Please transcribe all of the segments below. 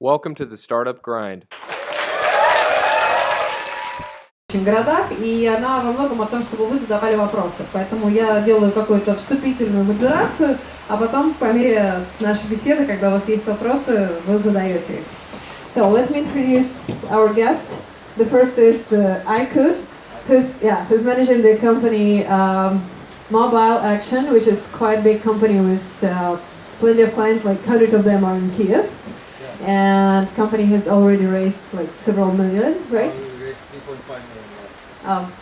Welcome to the Startup Grind. Городах, и она во многом о том, чтобы вы задавали вопросы. Поэтому я делаю какую-то вступительную модерацию, а потом по мере нашей беседы, когда у вас есть вопросы, вы задаете их. So let me introduce our guest. The first is Aykut, who's managing the company Mobile Action, which is quite a big company with plenty of clients, like hundreds of them are in Kyiv. And company has already raised like several million, right? We raised 3.5 million.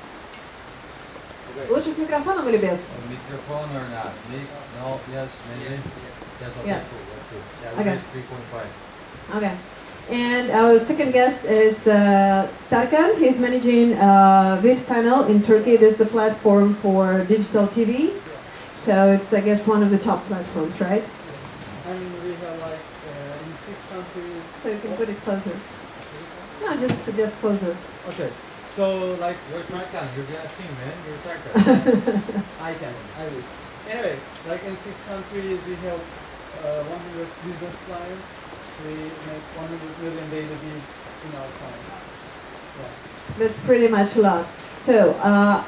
Лучше с микрофоном или без? Microphone or not? No, yes, maybe. Yes, okay, Yeah. cool, let's do. Yeah, we Okay. raised 3.5. Okay. And our second guest is Tarkan. He's managing Vid Panel in Turkey. It is the platform for digital TV. So it's, I guess, one of the top platforms, right? I mean, we have like in 6 countries. So you can put it closer. No, just closer. Okay, so like You're Tarkan, you're gonna sing, man. You're Tarkan. I can, I wish. Anyway, like in 6 countries we have 100 business clients. We make 100 million daily deals in our clients. Yeah. That's pretty much a lot. So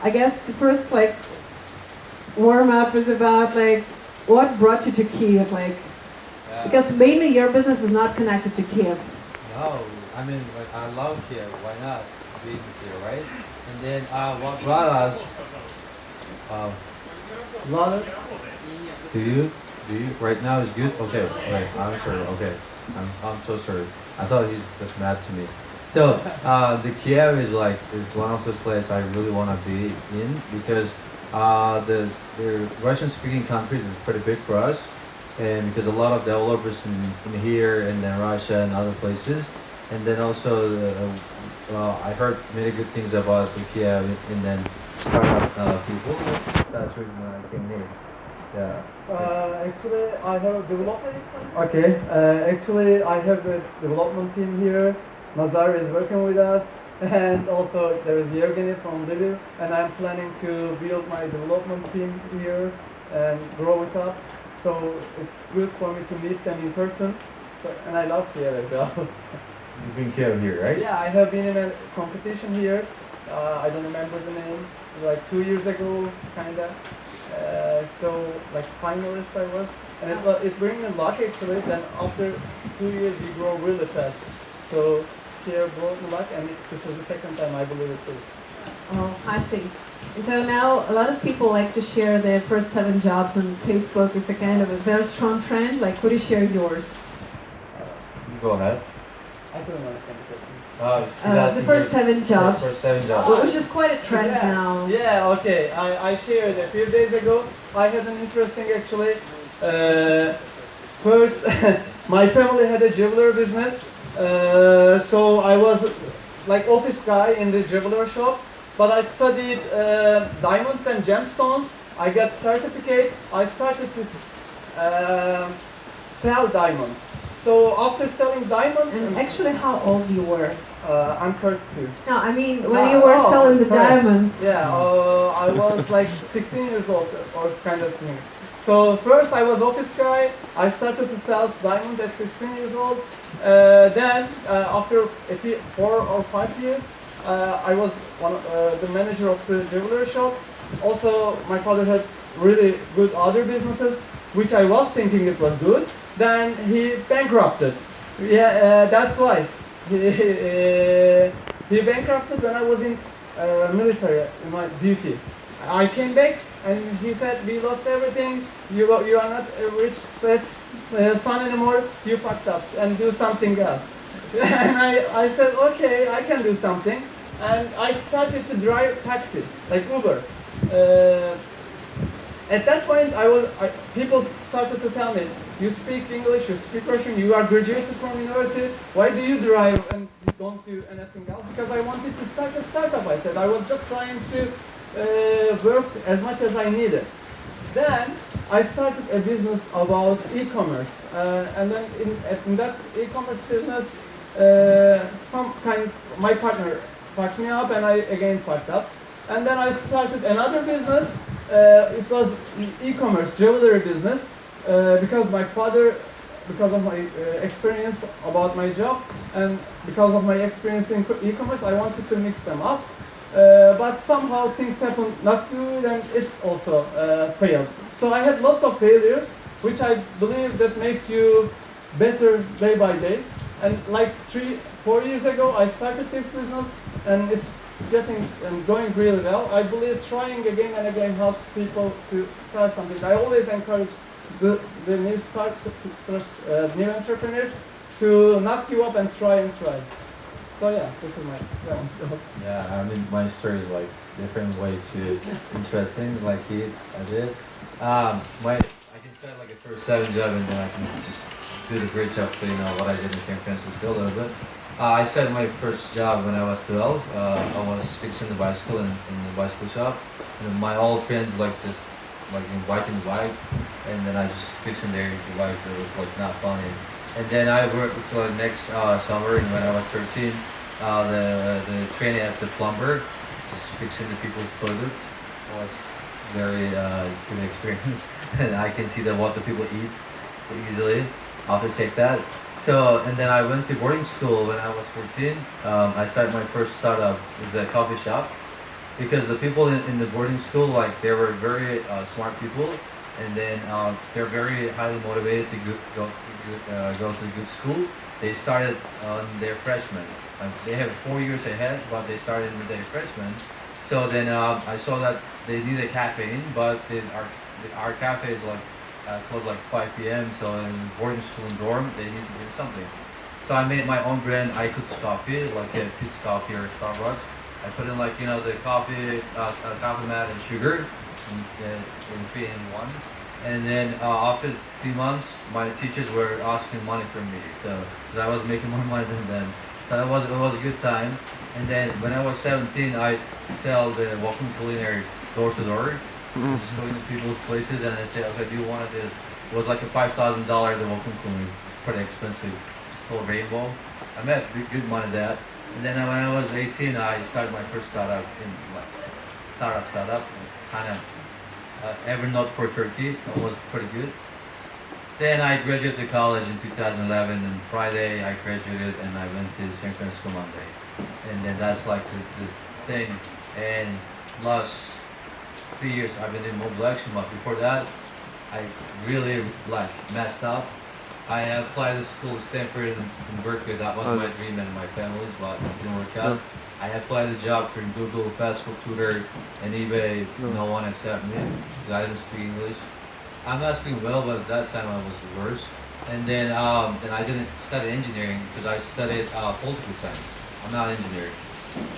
I guess the first like warm up is about like what brought you to Kyiv, like because mainly your business is not connected to Kyiv. No, I mean, like, I love here. Why not being here, right? And then what brought us? Lot Do you? Right now is good? Okay, right. I'm sorry. Okay, I'm so sorry. I thought he's just mad to me. So the Kyiv is one of those places I really want to be in because the Russian-speaking countries is pretty big for us, and because a lot of developers in here and then Russia and other places, and then also I heard many good things about the Kyiv and then startup people. That's the reason I came here. Yeah. Actually, I have a development. Okay. Actually, I have a development team here. Nazar is working with us, and also there is Yevgeny from Lviv, and I'm planning to build my development team here and grow it up. So it's good for me to meet them in person, and I love here as well. You've been here, right? Yeah, I have been in a competition here. I don't remember the name. Like 2 years ago, kinda. So like finalist I was, and it brings me luck actually. Then after 2 years you grow really fast. So here brought me luck, and this was the second time I believe it too. Oh, I see. And so now a lot of people like to share their first 7 jobs on Facebook. It's a kind of a very strong trend. Like, would you share yours? You go ahead. I couldn't understand the question. The first 7 jobs. First 7 jobs. Which is quite a trend now. Yeah, okay. I shared a few days ago. I had an interesting actually. First, my family had a jeweler business. So I was like office guy in the jeweler shop. But I studied diamonds and gemstones. I got certificate. I started to sell diamonds. So after selling diamonds, And actually, how old you were? I'm 32. No, I mean when you were selling the sorry. diamonds. Yeah, I was like 16 years old or kind of thing. So first I was office guy. I started to sell diamonds at 16 years old. Then after 4 or 5 years, I was the manager of the jewelry shop. Also, my father had really good other businesses, which I was thinking it was good. Then he bankrupted. Yeah, that's why. He bankrupted when I was in military, in my duty. I came back and he said, we lost everything, you are not a rich son anymore, you fucked up and do something else. And I said, okay, I can do something. And I started to drive taxi, like Uber. At that point, people started to tell me, you speak English, you speak Russian, you are graduated from university, why do you drive and you don't do anything else? Because I wanted to start a startup, I said. I was just trying to work as much as I needed. Then I started a business about e-commerce. And then in that e-commerce business, my partner fucked me up and I again fucked up. And then I started another business. It was e-commerce, jewelry business, because my father because of my experience about my job and because of my experience in e-commerce, I wanted to mix them up. But somehow things happened not good and it's also failed. So I had lots of failures, which I believe that makes you better day by day. And like 3-4 years ago, I started this business and it's getting and going really well. I believe trying again and again helps people to start something. I always encourage the new entrepreneurs to not give up and try. So yeah, this is my job. Yeah, I mean, my story is like different way too interesting, like he, I did. I can start like a first 7 job and then I can just do the bridge up to, what I did in San Francisco a little bit. I started my first job when I was 12. I was fixing the bicycle in the bicycle shop. And my old friends like just like biking the bike, and then I just fixing their bikes. It was like not funny. And then I worked for the next summer, and when I was 13, the training at the plumber, just fixing the people's toilets, was very good experience. And I can see that what the people eat so easily. I'll have to take that. So, and then I went to boarding school when I was 14. I started my first startup. It was a coffee shop. Because the people in the boarding school, like, they were very smart people. And then they're very highly motivated to go to good school. They started on their freshmen. They have 4 years ahead, but they started with their freshmen. So then I saw that they need a caffeine, but our cafe is like closed like 5 p.m. So in boarding school and dorm, they need to do something. So I made my own brand, Aykut's Coffee, like a Pete's Coffee or Starbucks. I put in like the coffee mat and sugar in 3 in 1. And then after 3 months, my teachers were asking money from me, so 'cause I was making more money than them. So it was a good time. And then when I was 17, I sell the walking culinary door to door. Just going to people's places and I say, okay, do you want this? It was like a $5,000. The walking culinary is pretty expensive. It's called Rainbow. I made good money that. And then when I was 18, I started my first startup kind of ever not for Turkey. It was pretty good. Then I graduated to college in 2011, and Friday I graduated and I went to San Francisco Monday. And then that's like the thing. And last 3 years I've been in mobile action, but before that I really like messed up. I applied to school Stanford in Berkeley. That was my dream and my family's, but it didn't work out. I applied a job for Google, fast food tutor, and eBay. No one accepted me because I didn't speak English. I'm not speaking well, but at that time I was worse. And then I didn't study engineering because I studied political science. I'm not an engineer.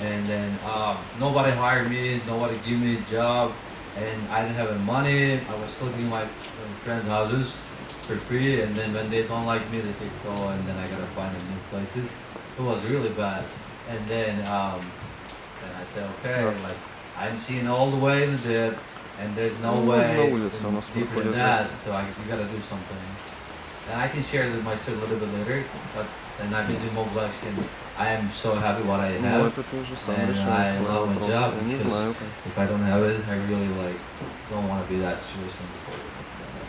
And then nobody hired me, nobody gave me a job, and I didn't have any money. I was sleeping in my friends' houses for free, and then when they don't like me, they say go, and then I gotta find them new places. It was really bad. And then I said, okay, like I'm seeing all the way in the and there's no way deeper than that, so you gotta do something. And I can share my story a little bit later, but and I've been doing mobile action. I am so happy what I have, and I love my job because if I don't have it, I really don't want to be that situation before.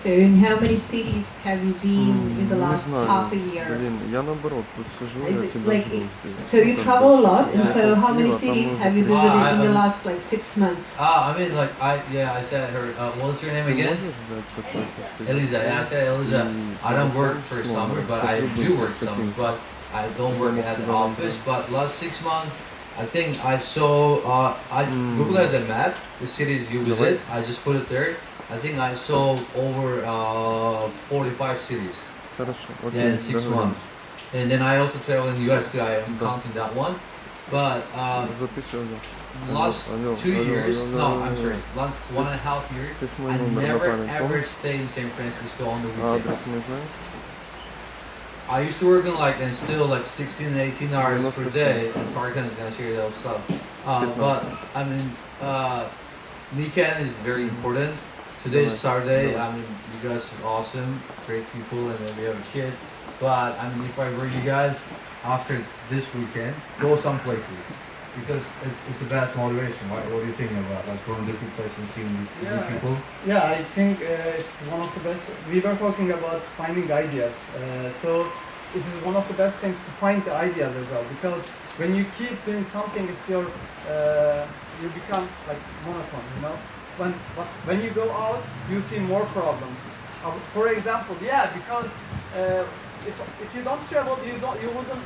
So in how many cities have you been in the last half a year? So you travel a lot, and so how many cities have you visited in the last 6 months? I mean, I said her. What's your name again? Eliza. Yeah, I said Eliza. I don't work for summer, but I do work summer, but I don't work at the office. But last 6 months, I think I saw. I Google as a map the cities you visit. I just put it there. I think I saw over 45 cities. Yeah, in 6 months. And then I also traveled in the US too. I am counting that one. But last 2 years, no, I'm sorry, last 1.5 years, I never ever stayed in San Francisco on the weekend. I used to work in and still 16 and 18 hours per day, and Tarkan is gonna share those stuff. But I mean, weekend is very important. Today's Saturday. I mean, you guys are awesome, great people, and then we have a kid. But I mean, if I were you guys, after this weekend, go some places. because it's the best motivation. What are you thinking about? Like going to different places and seeing new Yeah. people? Yeah, I think it's one of the best. We were talking about finding ideas. So it is one of the best things to find the ideas as well. Because when you keep doing something, it's your you become like monotone. You know, when you go out, you see more problems. For example, yeah, because if you don't travel, you wouldn't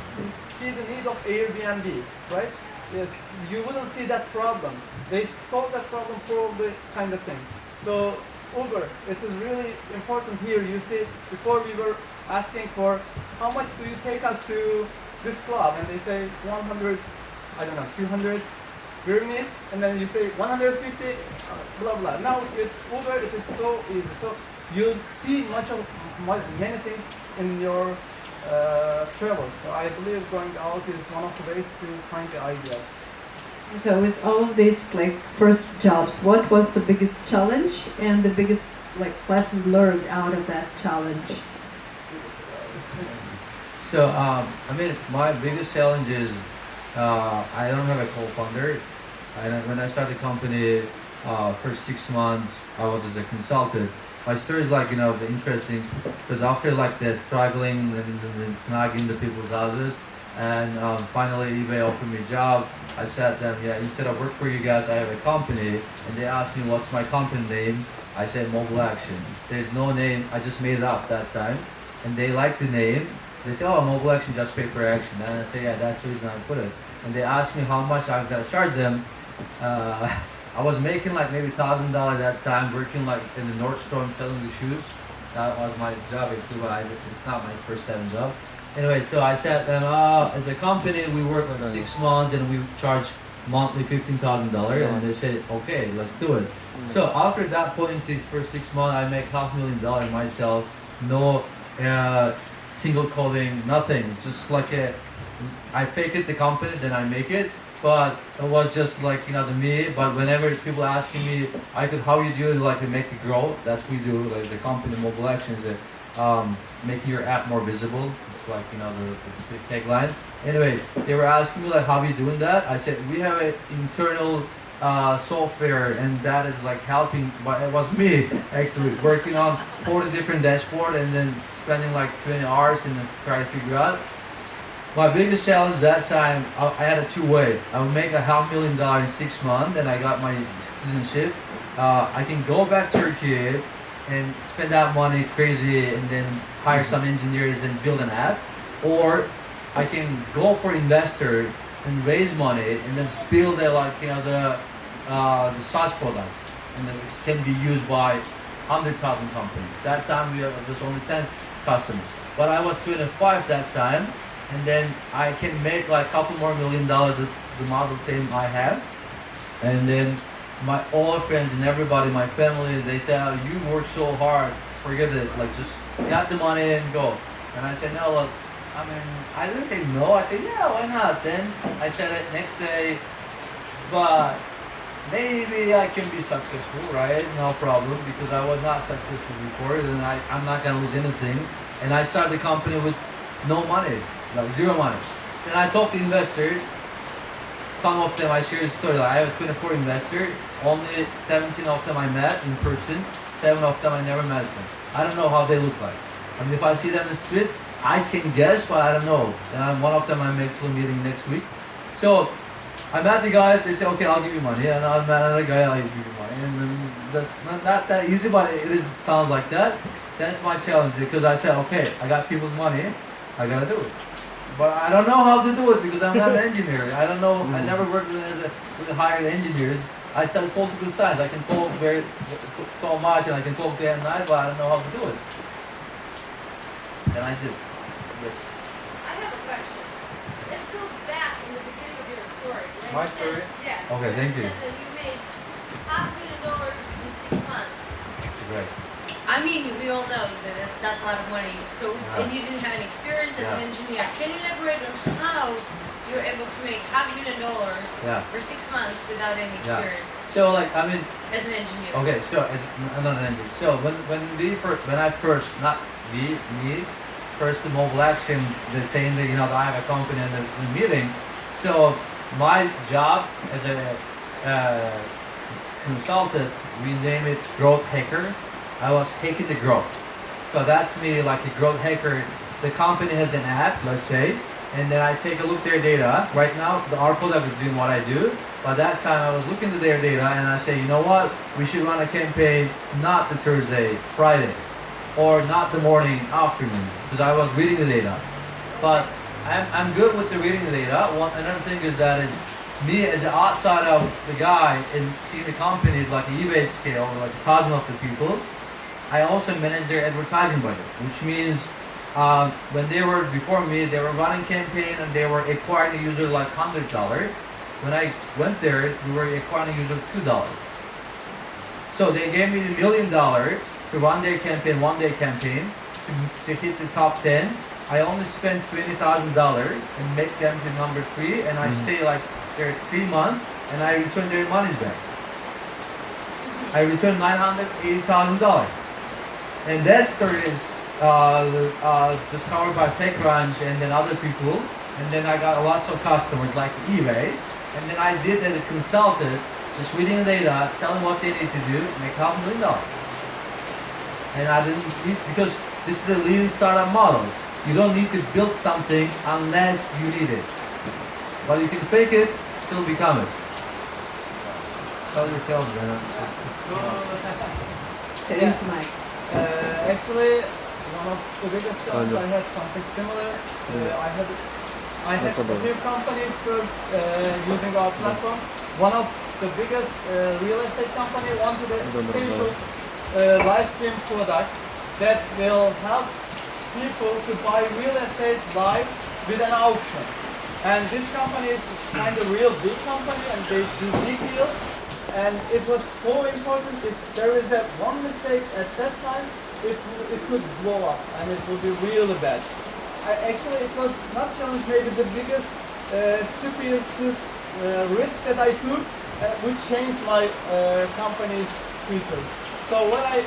see the need of Airbnb, right? Yes, you wouldn't see that problem. They solve that problem probably kind of thing. So Uber, it is really important here. You see, before we were asking for how much do you take us to this club, and they say 100, I don't know, 200 hryvnias, and then you say 150, blah blah. Now with Uber, it is so easy. So you see many things in your travels. So I believe going out is one of the ways to find the ideas. So with all of these like first jobs, what was the biggest challenge and the biggest like lesson learned out of that challenge? So I mean, my biggest challenge is I don't have a co-founder. When I started the company, for 6 months I was as a consultant. My story is like, you know, interesting because after like the struggling and snagging the people's houses, and finally eBay offered me a job. I said to them, yeah, instead of work for you guys, I have a company, and they asked me what's my company name. I said Mobile Action. There's no name. I just made it up that time, and they liked the name. They say, oh, Mobile Action, just pay for action. And I say, yeah, that's the reason I put it. And they asked me how much I'm gonna charge them. I was making like maybe $1,000 that time, working like in the Nordstrom selling the shoes. That was my job actually, but it's not my first time job. Anyway, so I said to them, as a company, we work like 6 months and we charge monthly $15,000. And they said, okay, let's do it. So after that point, the first 6 months, I make $500,000 myself. No single coding, nothing. Just like I fake it the company, then I make it. But it was just like, you know, the me. But whenever people asking me, Aykut, how you do it, like to make it grow? That's what we do. Like the company Mobile Action is making your app more visible. It's like, you know, the tagline. Anyway, they were asking me like, how are you doing that? I said we have an internal software, and that is like helping. But it was me actually working on 40 different dashboard and then spending like 20 hours and then trying to figure out. My biggest challenge that time, I had a two-way. I would make $500,000 in 6 months, and I got my citizenship. I can go back to Turkey and spend that money crazy, and then hire some engineers and build an app, or I can go for investor and raise money, and then build a like, you know, the SaaS product, and then it can be used by 100,000 companies. That time we have just only 10 customers, but I was 25 that time. And then I can make like a couple more $1 million the model team I have. And then my all friends and everybody, my family, they say, oh, you work so hard, forget it, like just get the money and go. And I said, no, look, I mean, I didn't say no, I said, yeah, why not? Then I said it next day, but maybe I can be successful, right? No problem, because I was not successful before, and I'm not gonna lose anything. And I started the company with no money. Like zero money. Then I talked to investors. Some of them I share the story. Like I have 24 investors. Only 17 of them I met in person. 7 of them I never met them. I don't know how they look like. I mean, if I see them in the street, I can guess, but I don't know. And one of them I'm actually meeting next week. So I met the guys. They say, okay, I'll give you money. And I met another guy. I'll give you money. And then that's not that easy, but it sounds like that. That's my challenge because I said, okay, I got people's money. I gotta do it. But I don't know how to do it because I'm not an engineer. I don't know. I never worked with hired engineers. I studied political science. I can talk so much and I can talk day and night, but I don't know how to do it. And I did. Yes. I have a question. Let's go back in the beginning of your story. When My you said- story? Yeah. Okay, when thank you. said that you made $500,000 in 6 months. Right. I mean, we all know that that's a lot of money. So, Yeah. and you didn't have any experience as an Yeah. engineer. Can you elaborate on how you're able to make $500,000 Yeah. for 6 months without any Yeah. experience So like, I mean, as an engineer? okay, so as I'm not an engineer. So when I first, not me, first the Mobile Action, the saying that, you know, that I have a company in the meeting. So my job as a consultant, we name it growth hacker. I was hacking the growth. So that's me, like a growth hacker. The company has an app, let's say, and then I take a look at their data. Right now, our product is doing what I do. By that time, I was looking at their data and I say, you know what? We should run a campaign not the Thursday, Friday, or not the morning, afternoon, because I was reading the data. But I'm good with the reading the data. Another thing is that is me as the outside of the guy and seeing the companies like the eBay scale, like thousands of the people. I also manage their advertising budget, which means when they were before me, they were running campaign and they were acquiring a user like $100. When I went there, we were acquiring a user $2. So they gave me $1 million to run their campaign, one-day campaign, to hit the top 10. I only spent $20,000 and make them to number 3, and I stay like there 3 months, and I return their monies back. I returned $980,000, and that story is discovered by TechCrunch and then other people, and then I got lots of customers like eBay, and then I did as a consultant, just reading the data, telling what they need to do, make $500,000. And I didn't need, because this is a lean startup model. You don't need to build something unless you need it. But you can fake it, still become it. Tell your sales, man. Serious mic. Actually, one of the biggest jobs I had something similar. I had a few companies first using our platform. One of the biggest real estate company wanted a special live stream product that will help people to buy real estate live with an auction. And this company is kind of real big company and they do big deals. And it was so important, if there is a one mistake at that time, it could blow up and it would be really bad. Actually, it was not challenge, maybe the biggest, stupidest risk that I took, which changed my company's future. So when I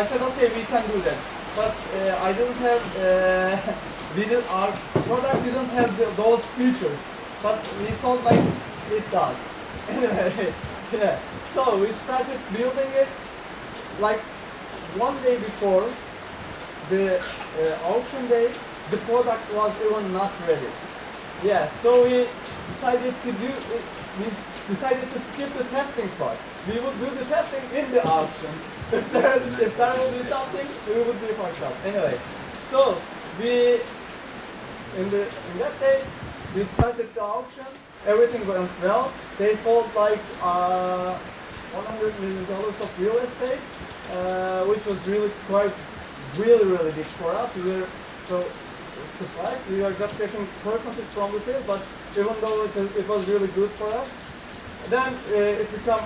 said, okay, we can do that. But I didn't have, our product didn't have those features. But we thought like it does. Anyway, yeah. So we started building it like one day before the auction day. The product was even not ready. Yeah. So we decided to skip the testing part. We would do the testing in the auction. If there will be something, we would be fucked up. Anyway, so in that day, we started the auction. Everything went well. They sold like $100 million of real estate, which was really really big for us. We were so surprised. We were just taking percentage from the sales, but even though it was really good for us, then it became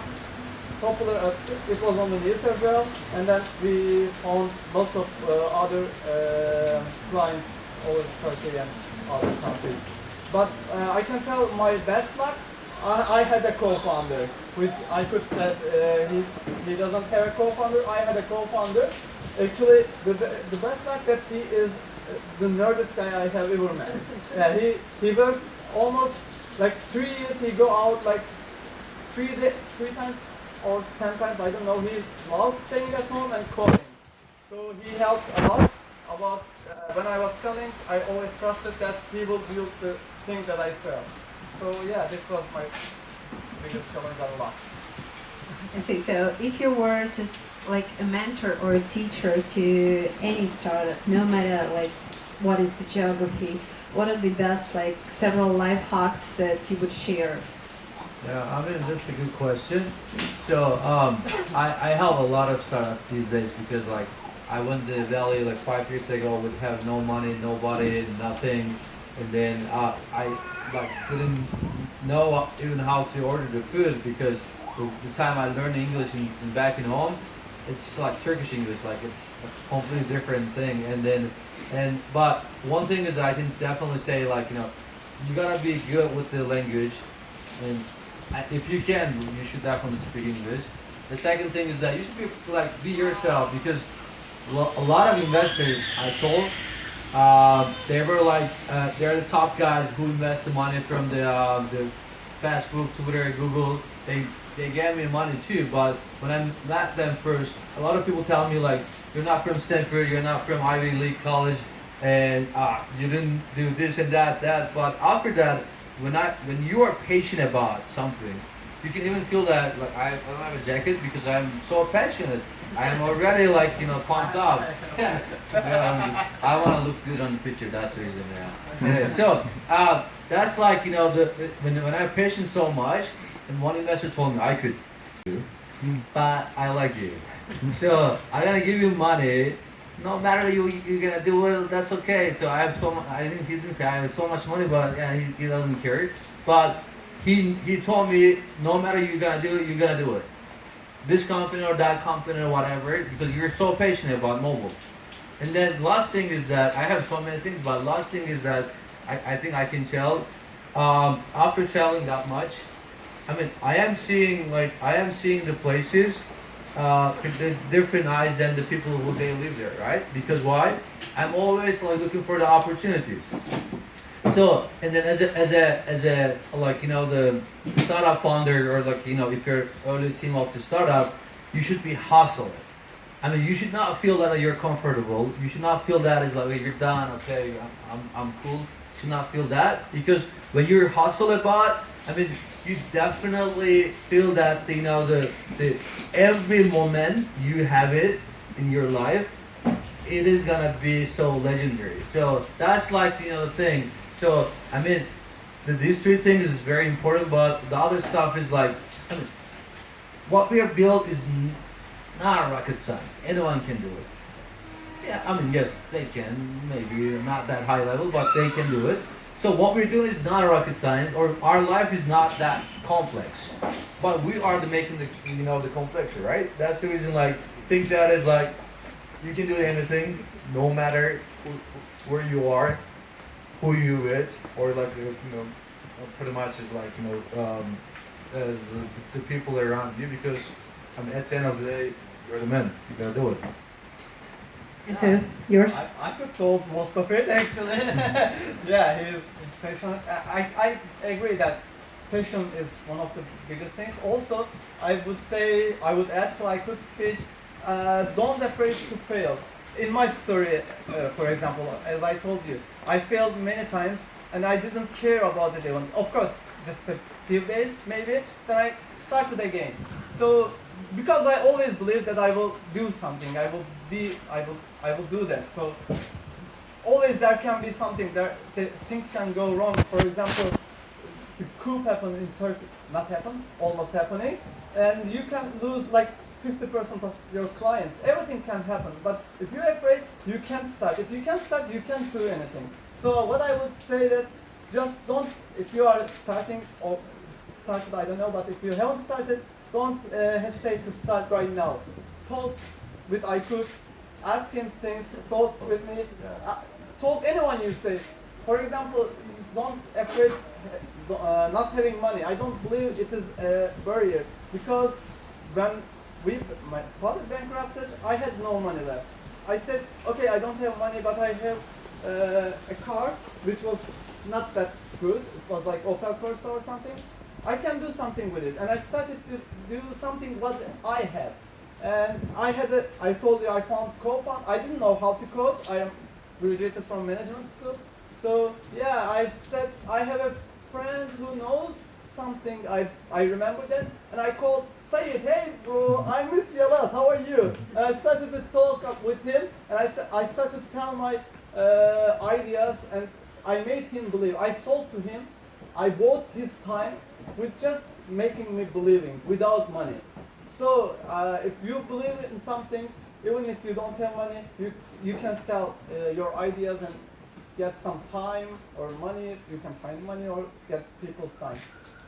popular. It was on the news as well, and then we found lots of other clients over Turkey and other countries. But I can tell my best luck, I had a co-founder, which Aykut said he doesn't have a co-founder. I had a co-founder. Actually, the best luck that he is the nerdest guy I have ever met. Yeah, he works almost like 3 years. He go out like three times or 10 times. I don't know. He loves staying at home and coding. So he helped a lot. About when I was selling, I always trusted that he will build the thing that I sell. So yeah, this was my biggest challenge a lot. I see. So if you were just like a mentor or a teacher to any startup, no matter like what is the geography, what are the best like several life hacks that you would share? Yeah, I mean, that's a good question. So I help a lot of startups these days because like I went to the valley like 5 years ago with have no money, nobody, nothing, and then I like didn't know even how to order the food because the time I learned English in back in home, it's like Turkish English, like it's a completely different thing. But one thing is I can definitely say like you gotta be good with the language, and if you can, you should definitely speak English. The second thing is that you should be yourself because a lot of investors I told They were like they're the top guys who invest the money from the Facebook, Twitter, Google. They gave me money too, but when I met them first, a lot of people tell me like, you're not from Stanford, you're not from Ivy League college, and you didn't do this and that. But after that, when you are patient about something, you can even feel that like I don't have a jacket because I'm so passionate. I am already like pumped up. I want to look good on the picture. That's the reason. Yeah. So that's like when I have patience so much, and one investor told me I could do, but I like you, so I'm gonna give you money. No matter you're gonna do it, that's okay. So I have so much. He didn't say I have so much money, but yeah, he doesn't care. But he told me no matter you're gonna do it, you're gonna do it. This company or that company or whatever, because you're so patient about mobile. And then last thing is that I have so many things, but last thing is that I think I can tell after traveling that much. I mean, I am seeing the places with the different eyes than the people who they live there, right? Because why? I'm always like looking for the opportunities. So and then as a like the startup founder or like if you're early team of the startup, you should be hustling. I mean, you should not feel that you're comfortable. You should not feel that it's like you're done. Okay, I'm cool. You should not feel that because when you're hustle about, I mean, you definitely feel that the every moment you have it in your life, it is gonna be so legendary. So that's like the thing. So I mean, these three things is very important, but the other stuff is like, I mean, what we have built is not rocket science. Anyone can do it. Yeah, I mean, yes, they can. Maybe not that high level, but they can do it. So what we're doing is not rocket science, or our life is not that complex. But we are making the complexity, right? That's the reason. Like, think that is like, you can do anything, no matter where you are, who you with, or like pretty much is like the people around you, because I mean at the end of the day you're the man. You gotta do it. And so yours? I could told most of it actually. Yeah, he's patient. I agree that patience is one of the biggest things. Also, I would add to Aykut's speech, don't afraid to fail. In my story, for example, as I told you, I failed many times and I didn't care about it even. Of course, just a few days maybe, then I started again. So because I always believe that I will do something, I will do that. So always there can be something there. Things can go wrong. For example, the coup happened in Turkey, not happen, almost happening, and you can lose like 50% of your clients. Everything can happen, but if you're afraid, you can't start. If you can't start, you can't do anything. So what I would say that just don't, if you are starting or started, I don't know, but if you haven't started, don't hesitate to start right now. Talk with Aykut, ask him things, talk with me, talk anyone you say. For example, don't afraid not having money. I don't believe it is a barrier, because when my father bankrupted, I had no money left. I said, okay, I don't have money, but I have a car which was not that good. It was like Opel Corsa or something. I can do something with it, and I started to do something what I have. And I told you I found co-fund. I didn't know how to code. I am graduated from management school. So yeah, I said I have a friend who knows something. I remember that, and I called Sayed. Hey bro, I missed you a lot. How are you? And I started to talk up with him, and I started to tell my ideas, and I made him believe. I sold to him. I bought his time with just making me believing without money. So if you believe in something, even if you don't have money, you can sell your ideas and get some time or money. You can find money or get people's time.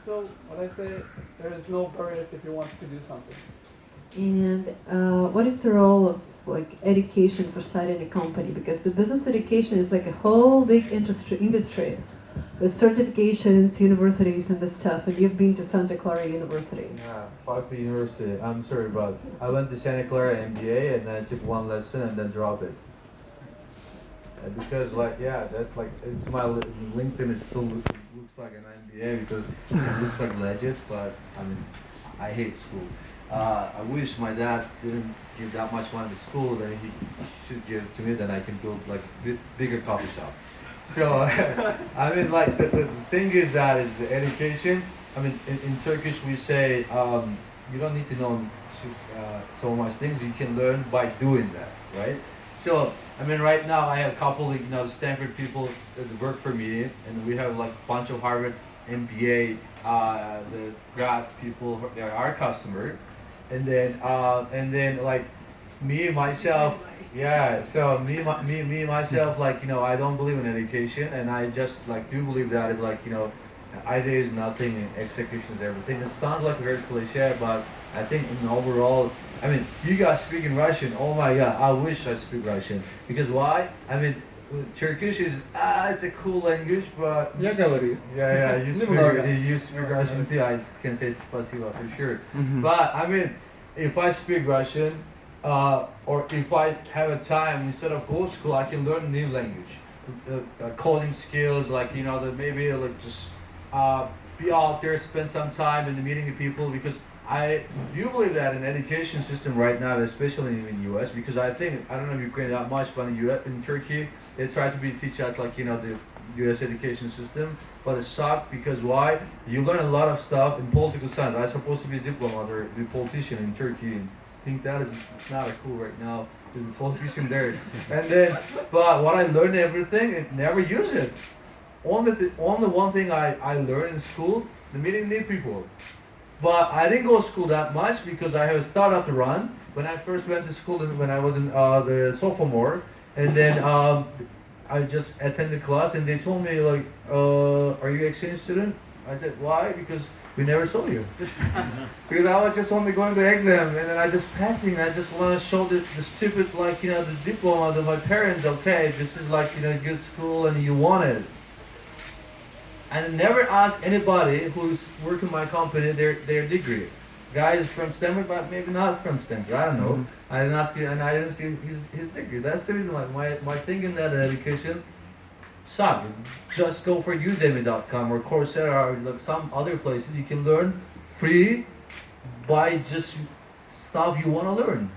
So what I say, there is no barriers if you want to do something. And what is the role of like education for starting a company? Because the business education is like a whole big industry with certifications, universities, and this stuff. And you've been to Santa Clara University. Yeah, fuck the university. I'm sorry, but I went to Santa Clara MBA and then I took one lesson and then dropped it. because like yeah, that's like it's my LinkedIn is still looks like an MBA because it looks like legit, but I mean I hate school. I wish my dad didn't give that much money to school, then he should give it to me, then I can build like a bigger coffee shop. So I mean like the thing is that is the education. I mean in Turkish we say you don't need to know so much things, you can learn by doing that, right? So I mean right now I have a couple of Stanford people that work for me, and we have like a bunch of Harvard MBA the grad people, they're our customer, and then like me myself, yeah, so me myself, like I don't believe in education, and I just like do believe that is like idea is nothing and execution is everything. It sounds like very cliche, but I think in overall, I mean, you guys speak in Russian. Oh my God, I wish I speak Russian. Because why? I mean, Turkish is it's a cool language, but Я говорю. yeah, you Немного. speak Russian too. I can say spasiba for sure. But I mean, if I speak Russian, or if I have a time instead of go to school, I can learn new language, coding skills, like maybe like just be out there, spend some time in the meeting of people, because I do believe that in education system right now, especially in the US, because I don't know Ukraine that much, but in Turkey, they try to teach us like, the US education system, but it sucked because why? You learn a lot of stuff in political science. I'm supposed to be a diplomat or be a politician in Turkey, and think that is, it's not cool right now to be a politician there. And then, but what I learned everything, it never use it. Only one thing I learned in school, the meeting new people. But I didn't go to school that much because I have a startup to run. When I first went to school, when I was in the sophomore, and then I just attended class, and they told me like, "Are you exchange student?" I said, "Why?" Because we never saw you. Because I was just only going to exam, and then I just passing. I just want to show the stupid like the diploma to my parents. Okay, this is like good school, and you want it. And I never ask anybody who's working my company their degree. Guys from Stanford, but maybe not from Stanford. I don't know. I didn't ask you, and I didn't see his degree. That's the reason like my thinking that education suck. Just go for Udemy.com or Coursera or like some other places. You can learn free by just stuff you want to learn.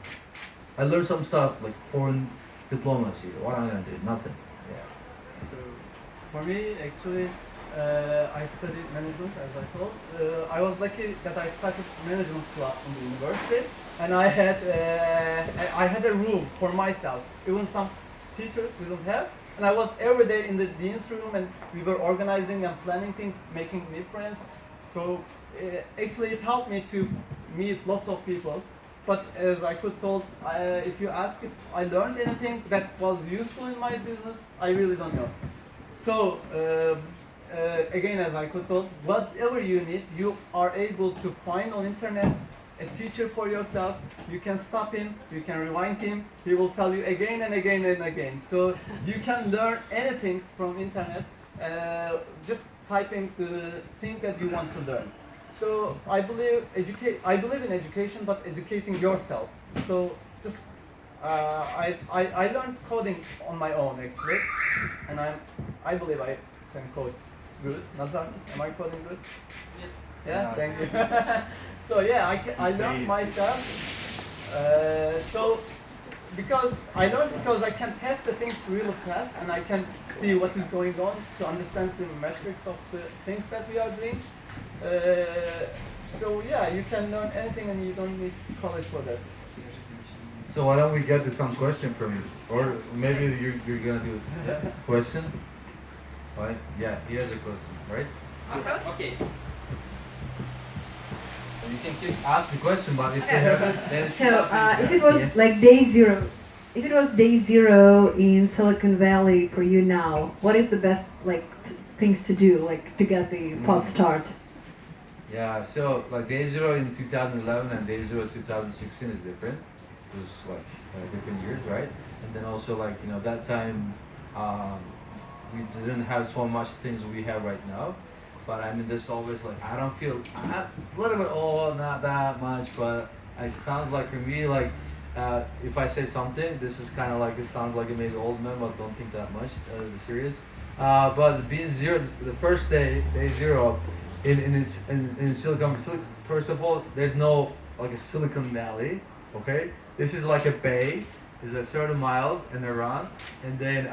I learned some stuff like foreign diplomacy. What am I gonna do? Nothing. So, for me, actually, I studied management, as I told. I was lucky that I started management club in the university, and I had a room for myself. Even some teachers didn't have, and I was every day in the dean's room, and we were organizing and planning things, making new friends. So actually, it helped me to meet lots of people. But as I could told, if you ask if I learned anything that was useful in my business, I really don't know. So. Again, as I could told, whatever you need, you are able to find on internet a teacher for yourself. You can stop him, you can rewind him, he will tell you again and again and again. So you can learn anything from internet, just typing the thing that you want to learn. So I believe in education, but educating yourself. So just I learned coding on my own actually, and I believe I can code good. Nazar, am I coding good? Yes. Yeah, thank you. So yeah, I learned myself. So because I can test the things really fast, and I can see what is going on to understand the metrics of the things that we are doing. So yeah, you can learn anything, and you don't need college for that. So why don't we get to some question from you, or maybe you're gonna do a question. Right? Yeah, he has a question, right? Okay. You can keep ask the question, but if they haven't, then So, if it was like day zero, in Silicon Valley for you now, what is the best like things to do, like to get the fast start? Yeah, so like day zero in 2011 and day zero 2016 is different. It was like different years, right? And then also like that time. We didn't have so much things we have right now, but I mean there's always like I don't feel a little bit not that much, but it sounds like for me like if I say something, this is kind of like, it sounds like it made old man, but don't think that much. Serious. But being zero, the first day zero, in Silicon, first of all, there's no like a Silicon Valley. Okay, this is like a bay. It's 30 miles in Iran, and then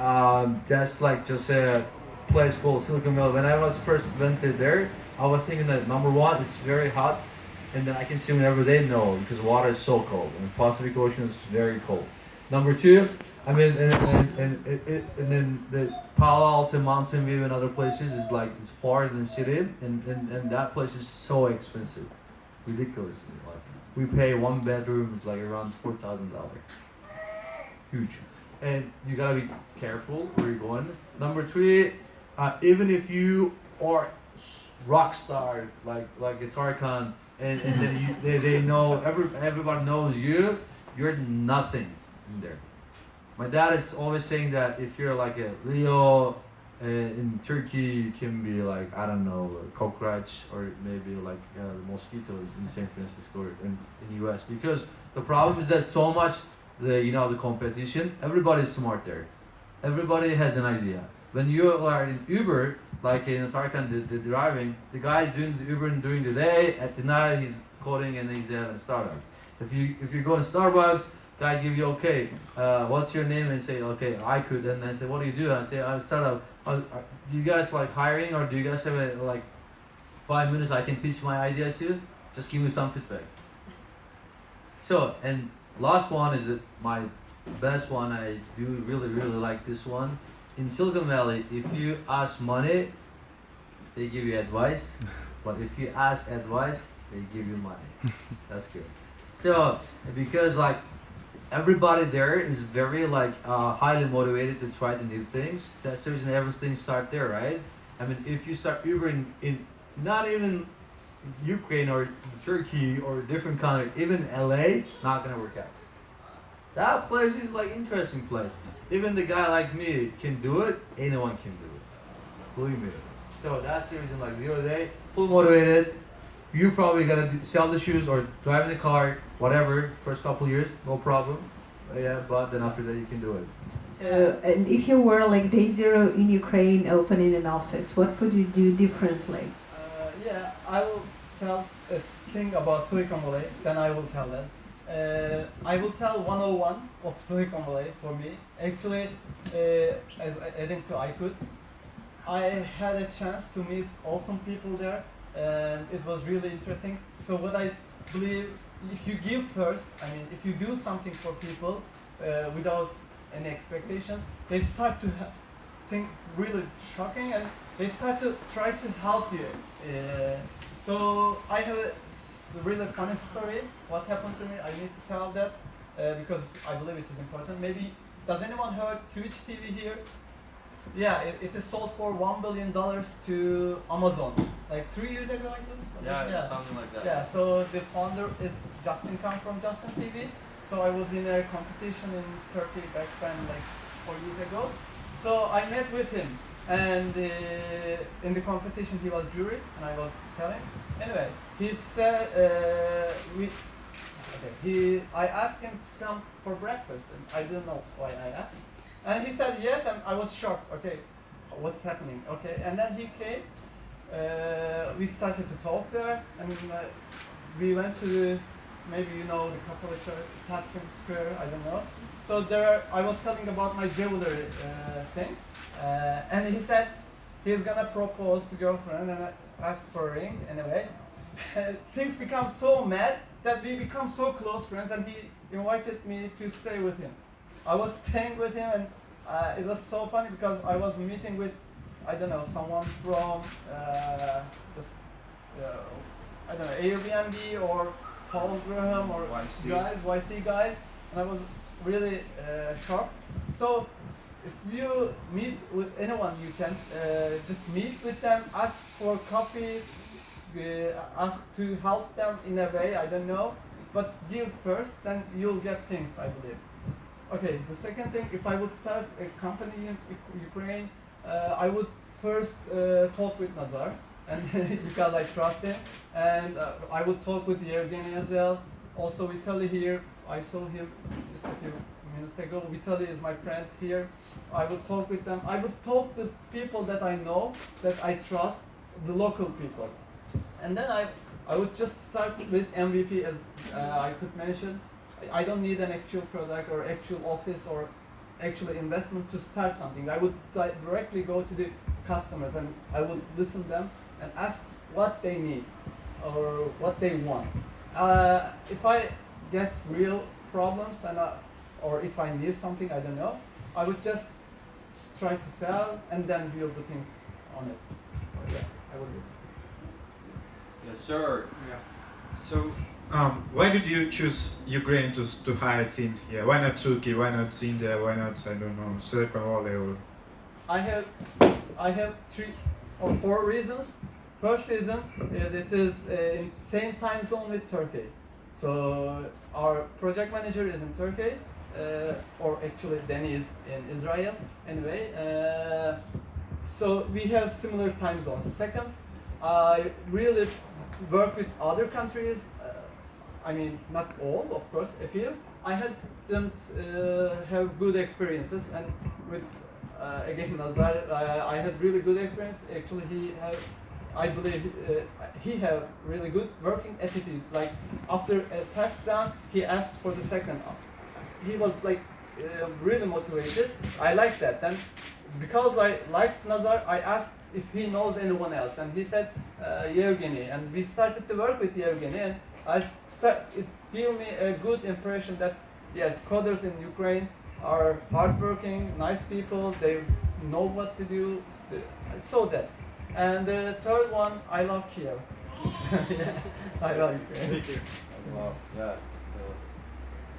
that's like just a place called Silicon Valley. When I was first went there, I was thinking that number one, it's very hot, and then I can swim every day. No, because water is so cold, and the Pacific Ocean is very cold. Number two, I mean, and then the Palo Alto Mountain View and other places is like it's far than city, and that place is so expensive, ridiculously. Like we pay one bedroom, it's like around $4,000. Huge, and you gotta be careful where you're going. Number three, even if you are rock star like a Tarkan, and then they know everybody knows you, you're nothing in there. My dad is always saying that if you're like a Leo in Turkey, you can be like, I don't know, a cockroach, or maybe like a mosquito in San Francisco or in US, because the problem is that so much the competition, everybody's smart there. Everybody has an idea. When you are in Uber, like in Tarkan, the driving, the guy is doing the Uber during the day, at the night he's coding and he's at a startup. If you go to Starbucks, guy give you, okay, what's your name, and say, okay, Aykut, and I say, what do you do? And I say, I'm a startup. Do you guys like hiring, or do you guys have like 5 minutes I can pitch my idea to? Just give me some feedback. So, and last one is my best one. I do really like this one. In Silicon Valley, if you ask money, they give you advice. But if you ask advice, they give you money. That's good. So, because like everybody there is very like highly motivated to try the new things. That's the reason everything start there, right? I mean, if you start Ubering in not even Ukraine or Turkey or different country, even LA, not gonna work out. That place is like interesting place. Even the guy like me can do it, anyone can do it. Believe me. So that's the reason, like 0 day, full motivated. You probably gotta sell the shoes or drive the car, whatever, first couple years, no problem. Yeah, but then after that you can do it. And if you were like day zero in Ukraine opening an office, what could you do differently? Yeah, I will tell a thing about Silicon Valley, then I will tell that. I will tell 101 of Silicon Valley for me. Actually, as adding to Aykut, I had a chance to meet awesome people there, and it was really interesting. So what I believe, if you give first, I mean, if you do something for people without any expectations, they start to think really shocking, and they start to try to help you. So I have a really funny story. What happened to me? I need to tell that because I believe it is important. Maybe, does anyone heard Twitch TV here? Yeah, it is sold for $1 billion to Amazon. Like 3 years ago, I guess. Yeah, something like that. Yeah, so the founder is Justin Khan from Justin TV. So I was in a competition in Turkey back then, like 4 years ago. So I met with him, and in the competition he was jury, and I was telling. Anyway, he said I asked him to come for breakfast, and I didn't know why I asked him. And he said yes, and I was shocked. Okay, what's happening? Okay, and then he came. We started to talk there, and we went to the, maybe you know the Catholic Church, Taksim Square, I don't know. So there, I was telling about my jewelry thing, and he said he's gonna propose to girlfriend, and I asked for a ring. Anyway, things become so mad that we become so close friends, and he invited me to stay with him. I was staying with him, and it was so funny because I was meeting with, I don't know, someone from I don't know, Airbnb or Paul Graham or YC guys, and I was really shocked. So if you meet with anyone, you can just meet with them, ask for coffee, ask to help them in a way, I don't know, but give first, then you'll get things, I believe. Okay, the second thing, if I would start a company in Ukraine, I would first talk with Nazar, and because I trust him, and I would talk with Yevgeny as well. Also, Vitaly here, I saw him just a few minutes ago. Vitaly is my friend here. I will talk with them. I will talk to people that I know, that I trust, the local people. And then I would just start with MVP, as I could mention. I don't need an actual product or actual office or actual investment to start something. I would directly go to the customers and I would listen to them and ask what they need or what they want. If I get real problems and or if I need something, I don't know, I would just try to sell and then build the things on it. Yeah, I would do this. Yes, sir. Yeah. So, why did you choose Ukraine to hire a team here? Why not Turkey? Why not India? Why not, I don't know, Silicon Valley? Or... I have 3 or 4 reasons. First reason is it is in same time zone with Turkey. So our project manager is in Turkey, or actually Danny is in Israel. Anyway, so we have similar time zones. Second, I really work with other countries. I mean, not all, of course, a few. I didn't have good experiences, and with again Nazar, I had really good experience. Actually, I believe he have really good working attitude. Like after a task done, he asked for the second. He was like really motivated. I like that. Then because I liked Nazar, I asked if he knows anyone else, and he said Yevgeny, and we started to work with Yevgeny, and it gave me a good impression that yes, coders in Ukraine are hardworking, nice people. They know what to do. I saw that. And the third one, I love Kyiv. Yeah, I love Ukraine. Thank you. Wow. Yeah. So.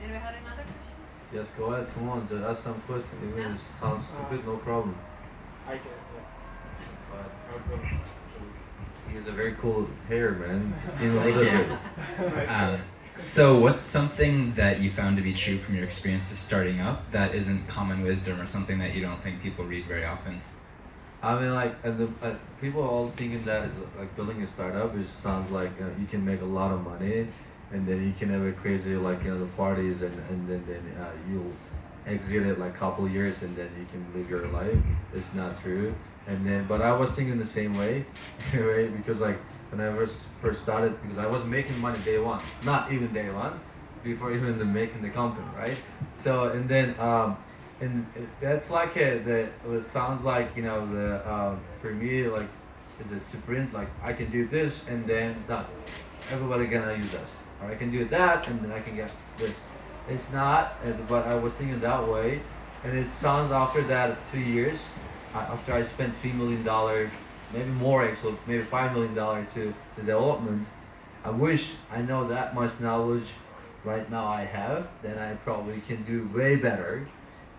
And we had another question? Yes, go ahead. Come on, just ask some question. Even if it sounds stupid, no problem. I can, Go ahead. He has a very cool hair, man. Just give him a little bit. So what's something that you found to be true from your experiences starting up that isn't common wisdom or something that you don't think people read very often? I mean, like, people are all thinking that is like building a startup. It sounds like you can make a lot of money, and then you can have a crazy like the parties, and then you'll exit it like couple years, and then you can live your life. It's not true. And then, but I was thinking the same way, right? Because like when I first started, because I wasn't making money day one, not even day one, before even making the company, right? So and then. And that's like it sounds like for me like it's a sprint, like I can do this and then done, everybody gonna use us, or I can do that and then I can get this. It's not, but I was thinking that way, and it sounds after that 3 years after I spent $3 million, maybe more actually, maybe $5 million to the development. I wish I know that much knowledge right now I have, then I probably can do way better.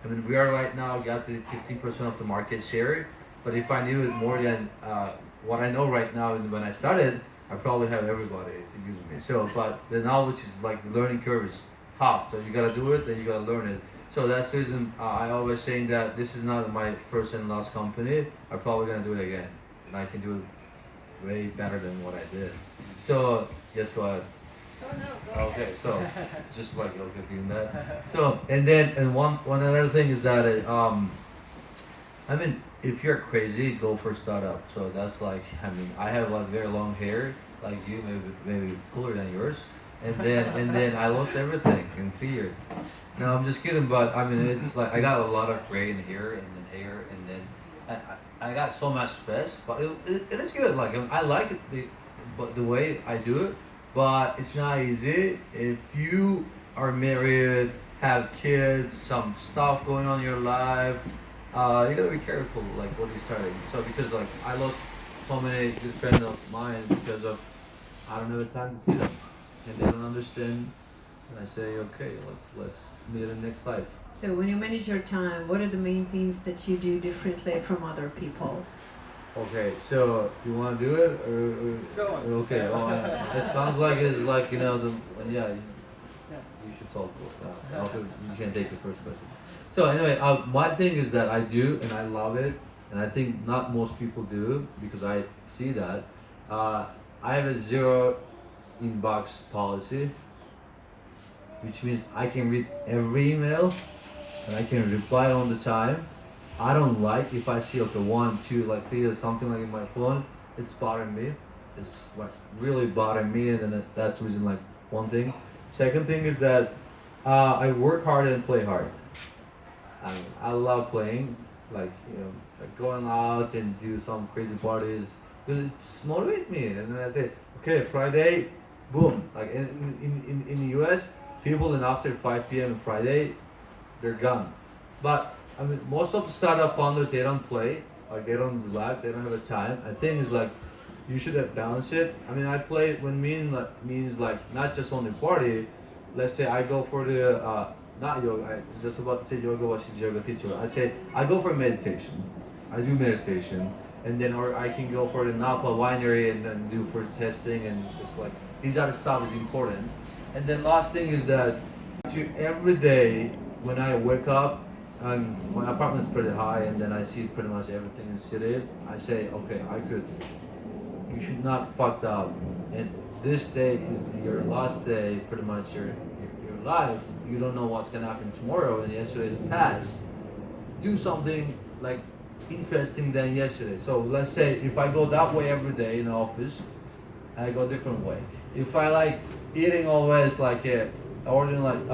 I mean, we are right now got the 15% of the market share, but if I knew it more than what I know right now when I started, I probably have everybody to use me. So, but the knowledge is like the learning curve is tough, so you gotta do it, then you gotta learn it. So that's the reason I always saying that this is not my first and last company. I'm probably gonna do it again, and I can do it way better than what I did. So, yes, go ahead. Oh no, go Okay, ahead. so just like okay doing that. So and one other thing is that I mean if you're crazy, go for startup. So that's like I mean I have like very long hair like you, maybe cooler than yours, and then I lost everything in 3 years. No, I'm just kidding, but I mean it's like I got a lot of gray in here and then hair, and then I got so much stress, but it is good. Like I like it, but the way I do it. But it's not easy. If you are married, have kids, some stuff going on in your life, you gotta be careful like what you're starting. So because like I lost so many good friends of mine because of I don't have the time to see them, and they don't understand. And I say, okay, let's meet in the next life. So when you manage your time, what are the main things that you do differently from other people? Okay, so you want to do it or Go on. okay? Well, it sounds like it's like you should talk. You can take the first question. So anyway, my thing is that I do and I love it, and I think not most people do because I see that. I have a zero inbox policy. which means I can read every email and I can reply on the time. I don't like if I see okay 1, 2, like 3 or something like in my phone. It's bothering me. It's like really bothering me, and then that's the reason. Like one thing. Second thing is that I work hard and play hard. I love playing, like like going out and do some crazy parties because it just motivates me. And then I say, okay, Friday, boom. Like in the US, people in after 5 p.m. Friday, they're gone. But I mean, most of the startup founders they don't play, like they don't relax, they don't have the time. I think it's like you should have balance it. I mean, I play when means like not just only party. Let's say I go for the not yoga. I was just about to say yoga, but she's a yoga teacher. I say I go for meditation. I do meditation, and then or I can go for the Napa winery and then do for testing and just like these other stuff is important. And then last thing is that to every day when I wake up and my apartment's pretty high and then I see pretty much everything in the city, I say, okay, you should not fuck up. And this day is your last day, pretty much your life. You don't know what's gonna happen tomorrow and yesterday's past. Do something like interesting than yesterday. So let's say if I go that way every day in the office, I go different way. If I like eating always like ordering like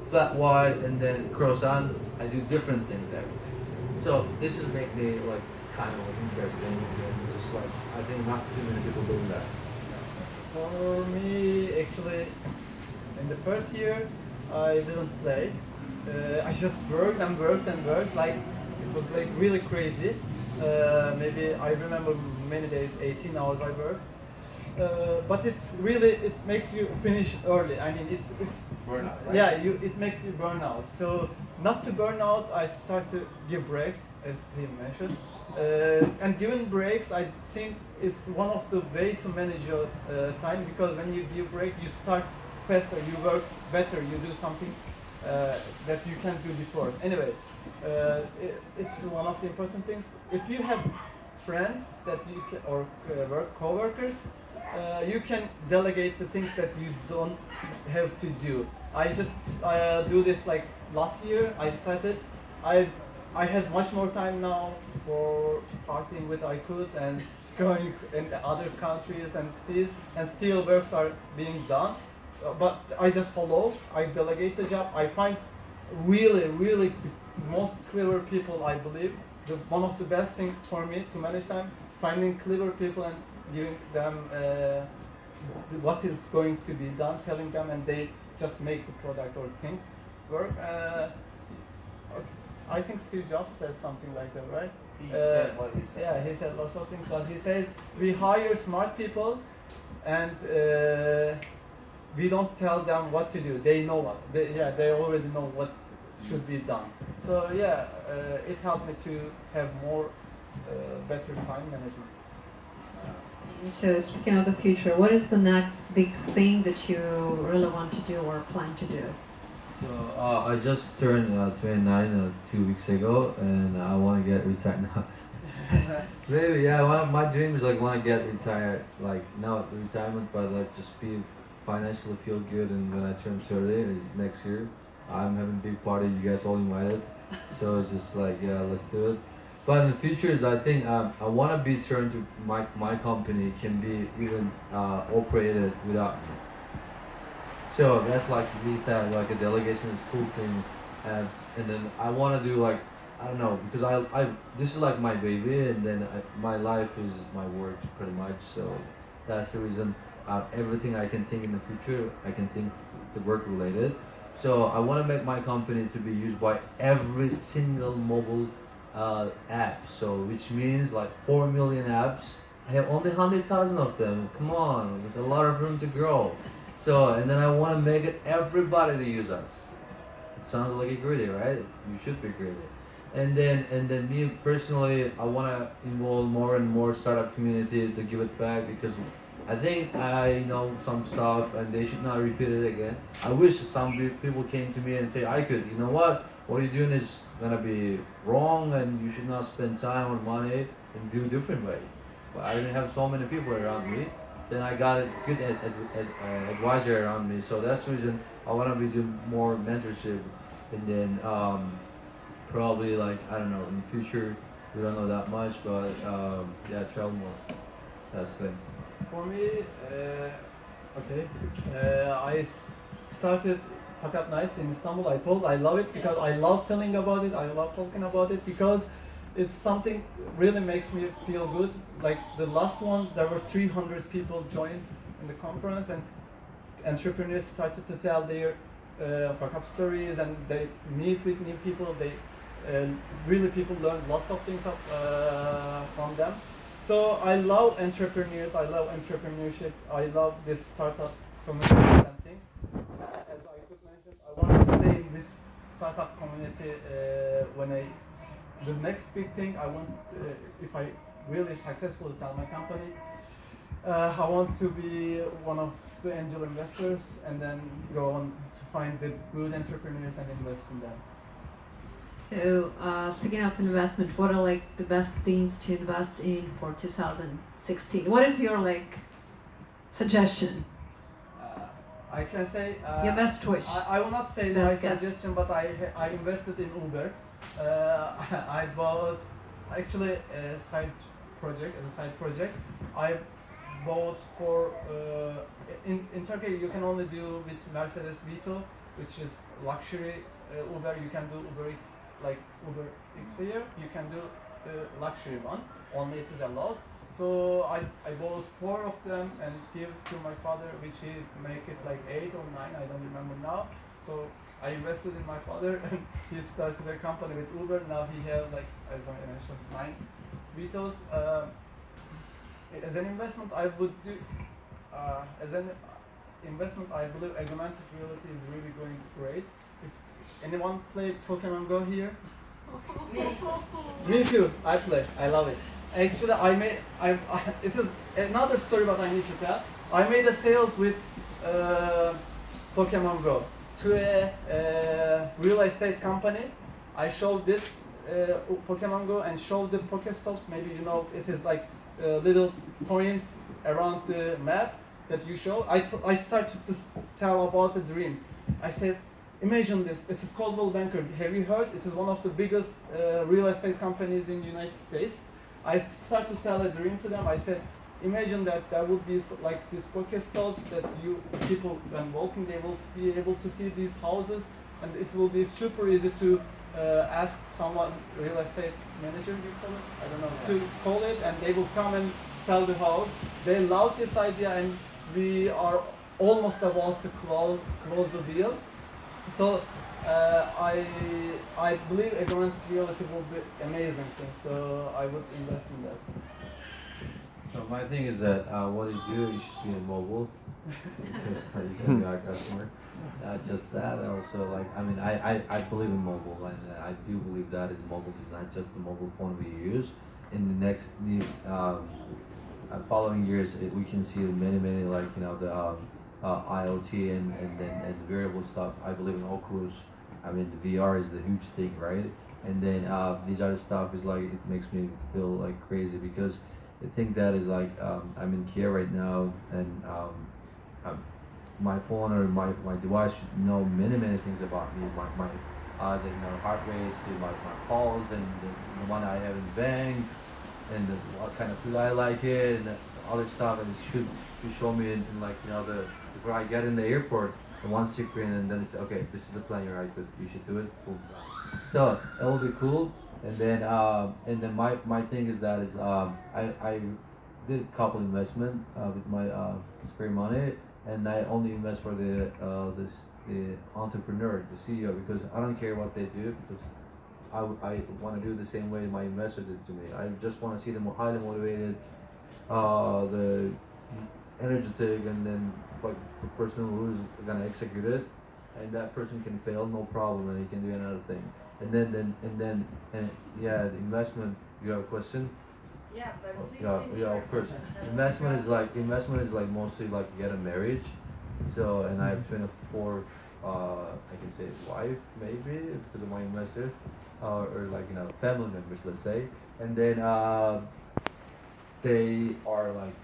flat white and then croissant, I do different things every day. So this will make me like kind of interesting and just like I think not too many people doing that. For me, actually, in the first year, I didn't play. I just worked and worked and worked. Like it was like really crazy. Maybe I remember many days, 18 hours I worked. But it makes you finish early. I mean, it's Burnout, right? yeah, it makes you burn out. So not to burn out, I start to give breaks, as he mentioned. And giving breaks, I think it's one of the way to manage your time, because when you give break, you start faster, you work better, you do something that you can't do before. Anyway, it's one of the important things. If you have friends that you can, or co-workers, you can delegate the things that you don't have to do. I just do this like last year. I started. I have much more time now for partying with Aykut and going in other countries and cities, and still works are being done. But I just follow. I delegate the job. I find really the most clever people. I believe one of the best thing for me to manage time, finding clever people and giving them what is going to be done, telling them, and they just make the product or thing work. I think Steve Jobs said something like that, right? He said what he said. Yeah, he said lots of things, but he says we hire smart people, and we don't tell them what to do. They know. They already know what should be done. So yeah, it helped me to have more better time management. So speaking of the future, what is the next big thing that you really want to do or plan to do? So I just turned 29 2 weeks ago, and I want to get retired now. Maybe yeah. My dream is like want to get retired, like not retirement, but like just be financially feel good. And when I turn 30 is next year, I'm having a big party. You guys all invited, so it's just like yeah, let's do it. But in the future is I think I want to be turned to my company can be even operated without me. So that's like we said, like a delegation is a cool thing, and then I want to do like I don't know because I this is like my baby, and then my life is my work pretty much. So that's the reason everything I can think in the future I can think the work related. So I want to make my company to be used by every single mobile app. So which means like 4 million apps. I have only 100,000 of them. Come on, there's a lot of room to grow. So, and then I want to make it everybody to use us. It sounds like a greedy, right? You should be greedy. And then me personally, I want to involve more and more startup community to give it back because I think I know some stuff and they should not repeat it again. I wish some people came to me and say, Aykut, you know what you're doing is gonna be wrong and you should not spend time or money and do a different way. But I didn't have so many people around me. then I got a good advisor around me. So that's the reason I want to be doing more mentorship, and then probably like I don't know in the future we don't know that much, but yeah, travel more. That's the thing. For me, okay, started Fuck Up Nights in Istanbul. I love it because I love telling about it. I love talking about it because it's something really makes me feel good. Like the last one, there were 300 people joined in the conference, and entrepreneurs started to tell their fuck up stories, and they meet with new people. They really people learn lots of things from them. So I love entrepreneurs. I love entrepreneurship. I love this startup communities and things. As Aykut mentioned, I want to stay in this startup community when the next big thing I want, if I really successfully sell my company, I want to be one of the angel investors and then go on to find the good entrepreneurs and invest in them. So, speaking of investment, what are like the best things to invest in for 2016? What is your like suggestion? I can say Your best wish. I will not say Best my guess. suggestion, but I invested in Uber. I bought actually a side project as a side project. I bought for in Turkey you can only do with Mercedes Vito, which is luxury Uber. You can do Uber X like Uber X here. You can do the luxury one. Only it is allowed. So I bought 4 of them and give to my father, which he make it like 8 or 9. I don't remember now. So I invested in my father and he started a company with Uber. Now he have like, as I mentioned, 9 Vitos. As an investment, I would do. As an investment, I believe augmented reality is really going great. If anyone played Pokemon Go here? Me too. I play. I love it. Actually, it is another story, but I need to tell. I made a sales with Pokemon Go to a real estate company. I showed this Pokemon Go and showed the Pokestops. Maybe you know it is like little points around the map that you show. I started to tell about the dream. I said, imagine this. It is Coldwell Banker. Have you heard? It is one of the biggest real estate companies in the United States. I started to sell a dream to them. I said, imagine that there would be like these Pokestops that people when walking they will be able to see these houses, and it will be super easy to ask someone, real estate manager, you call it? I don't know, to call it, and they will come and sell the house. They love this idea, and we are almost about to close the deal. So I believe augmented reality will be amazing thing. So I would invest in that. So my thing is that what you do, you should be in mobile because you can be our customer. Just that, also like I mean I believe in mobile, and I do believe that is mobile is not just the mobile phone we use. In the next following years, we can see many like the IoT and wearable stuff. I believe in Oculus. I mean the VR is the huge thing, right? And then these other stuff is like it makes me feel like crazy because I think that is like I'm in Kyiv right now, and my phone or my device should know many things about me, my heart rate, my calls, and the one I have in the bank, and what kind of food I like it, and other stuff, and it should show me in like before I get in the airport, the one screen, and then it's okay. This is the plan, you're right, but you should do it. Boom. So that will be cool. And then my thing is that I did a couple investment with my spare money, and I only invest for the entrepreneur, the CEO, because I don't care what they do, because I want to do the same way my investor did to me. I just want to see them highly motivated, the energetic, and then like the person who's gonna execute it, and that person can fail, no problem, and he can do another thing. And then yeah, the investment. You have a question? Yeah, but please finish Yeah, your of course. sentence. Investment is like mostly like you get a marriage. So and I have 24, I can say wife maybe because of my investor, or like family members, let's say. And then they are like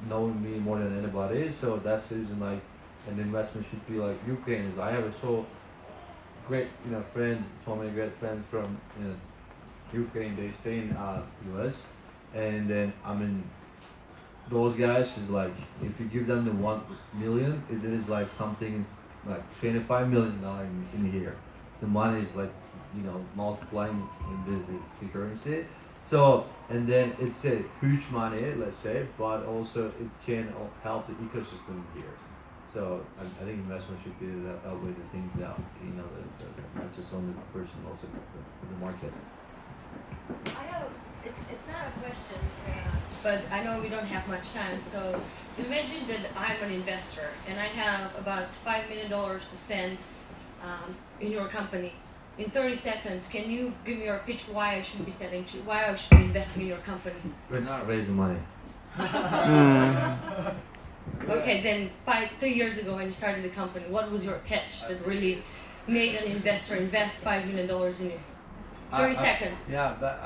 knowing me more than anybody. So that's the reason like an investment should be like Ukraine. I have a so great friends, so many great friends from Ukraine. They stay in US, and then I mean those guys is like if you give them the 1 million, it is like something like $25 million in here. The money is like multiplying in the currency. So and then it's a huge money, let's say, but also it can help the ecosystem here. So I think investment should be that way to think that not just only the person, also the market. I have, it's not a question, but I know we don't have much time. So imagine that I'm an investor and I have about $5 million to spend in your company. In 30 seconds, can you give me your pitch why I should be why I should be investing in your company? We're not raising money. Okay, then 3 years ago when you started the company, what was your pitch that really made an investor invest $5 million in you? 30 seconds. Yeah, but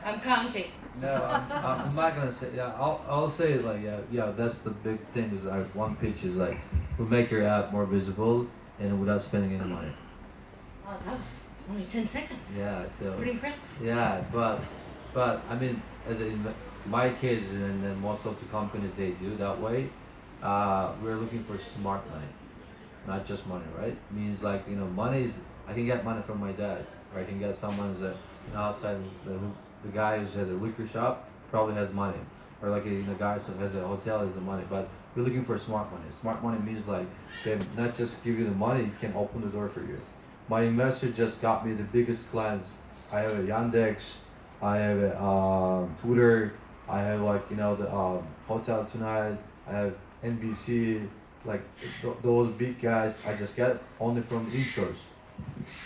I'm counting. no, I'm not gonna say. Yeah, I'll say like yeah. That's the big thing is like one pitch is like we make your app more visible and without spending any money. Oh, that was only 10 seconds. Yeah, so Pretty impressive. yeah, but I mean as in my case and then most of the companies they do that way. We're looking for smart money, not just money, right? Means like money is I can get money from my dad, or I can get someone who's outside the guy who has a liquor shop probably has money, or like a guy who has a hotel has the money. But we're looking for smart money. Smart money means like they not just give you the money, can open the door for you. My investor just got me the biggest clients. I have a Yandex, I have a Twitter, I have like the Hotel Tonight, I have NBC, like those big guys. I just get only from intros.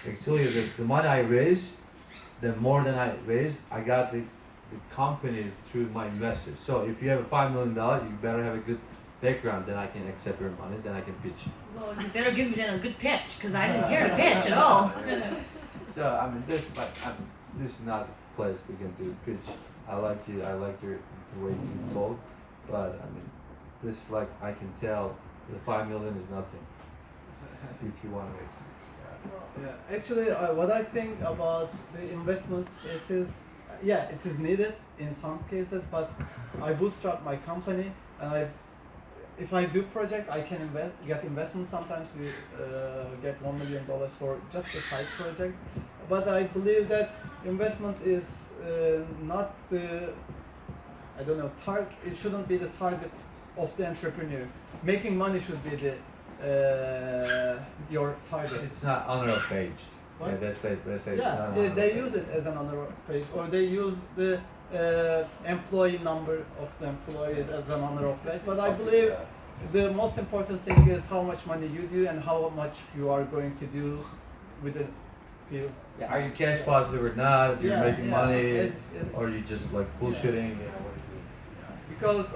Actually, the money I raise, the more than I raise, I got the companies through my investors. So if you have a $5 million, you better have a good background. Then I can accept your money. Then I can pitch. Well, you better give me then a good pitch, because I didn't hear the pitch at all. So I mean, this is not the place we can do pitch. I like you. I like the way you talk, but I mean, this like I can tell the 5 million is nothing if you want to raise. Yeah, actually, what I think about the investment, it is needed in some cases, but I bootstrap my company, and if I do project, I can get investment. Sometimes we get $1 million for just a side project, but I believe that investment is not the, I don't know, target. It shouldn't be the target of the entrepreneur. Making money should be the your target. It's not honor of page. What? Yeah, let's say it's not Yeah, honor of they page. use it as an honor page, or they use the employee number of the employees as an honor of page. But I believe Yeah. the most important thing is how much money you do and how much you are going to do with the people. Yeah, are you cash positive or not? You're Yeah, making yeah. money, or you just like bullshitting? Because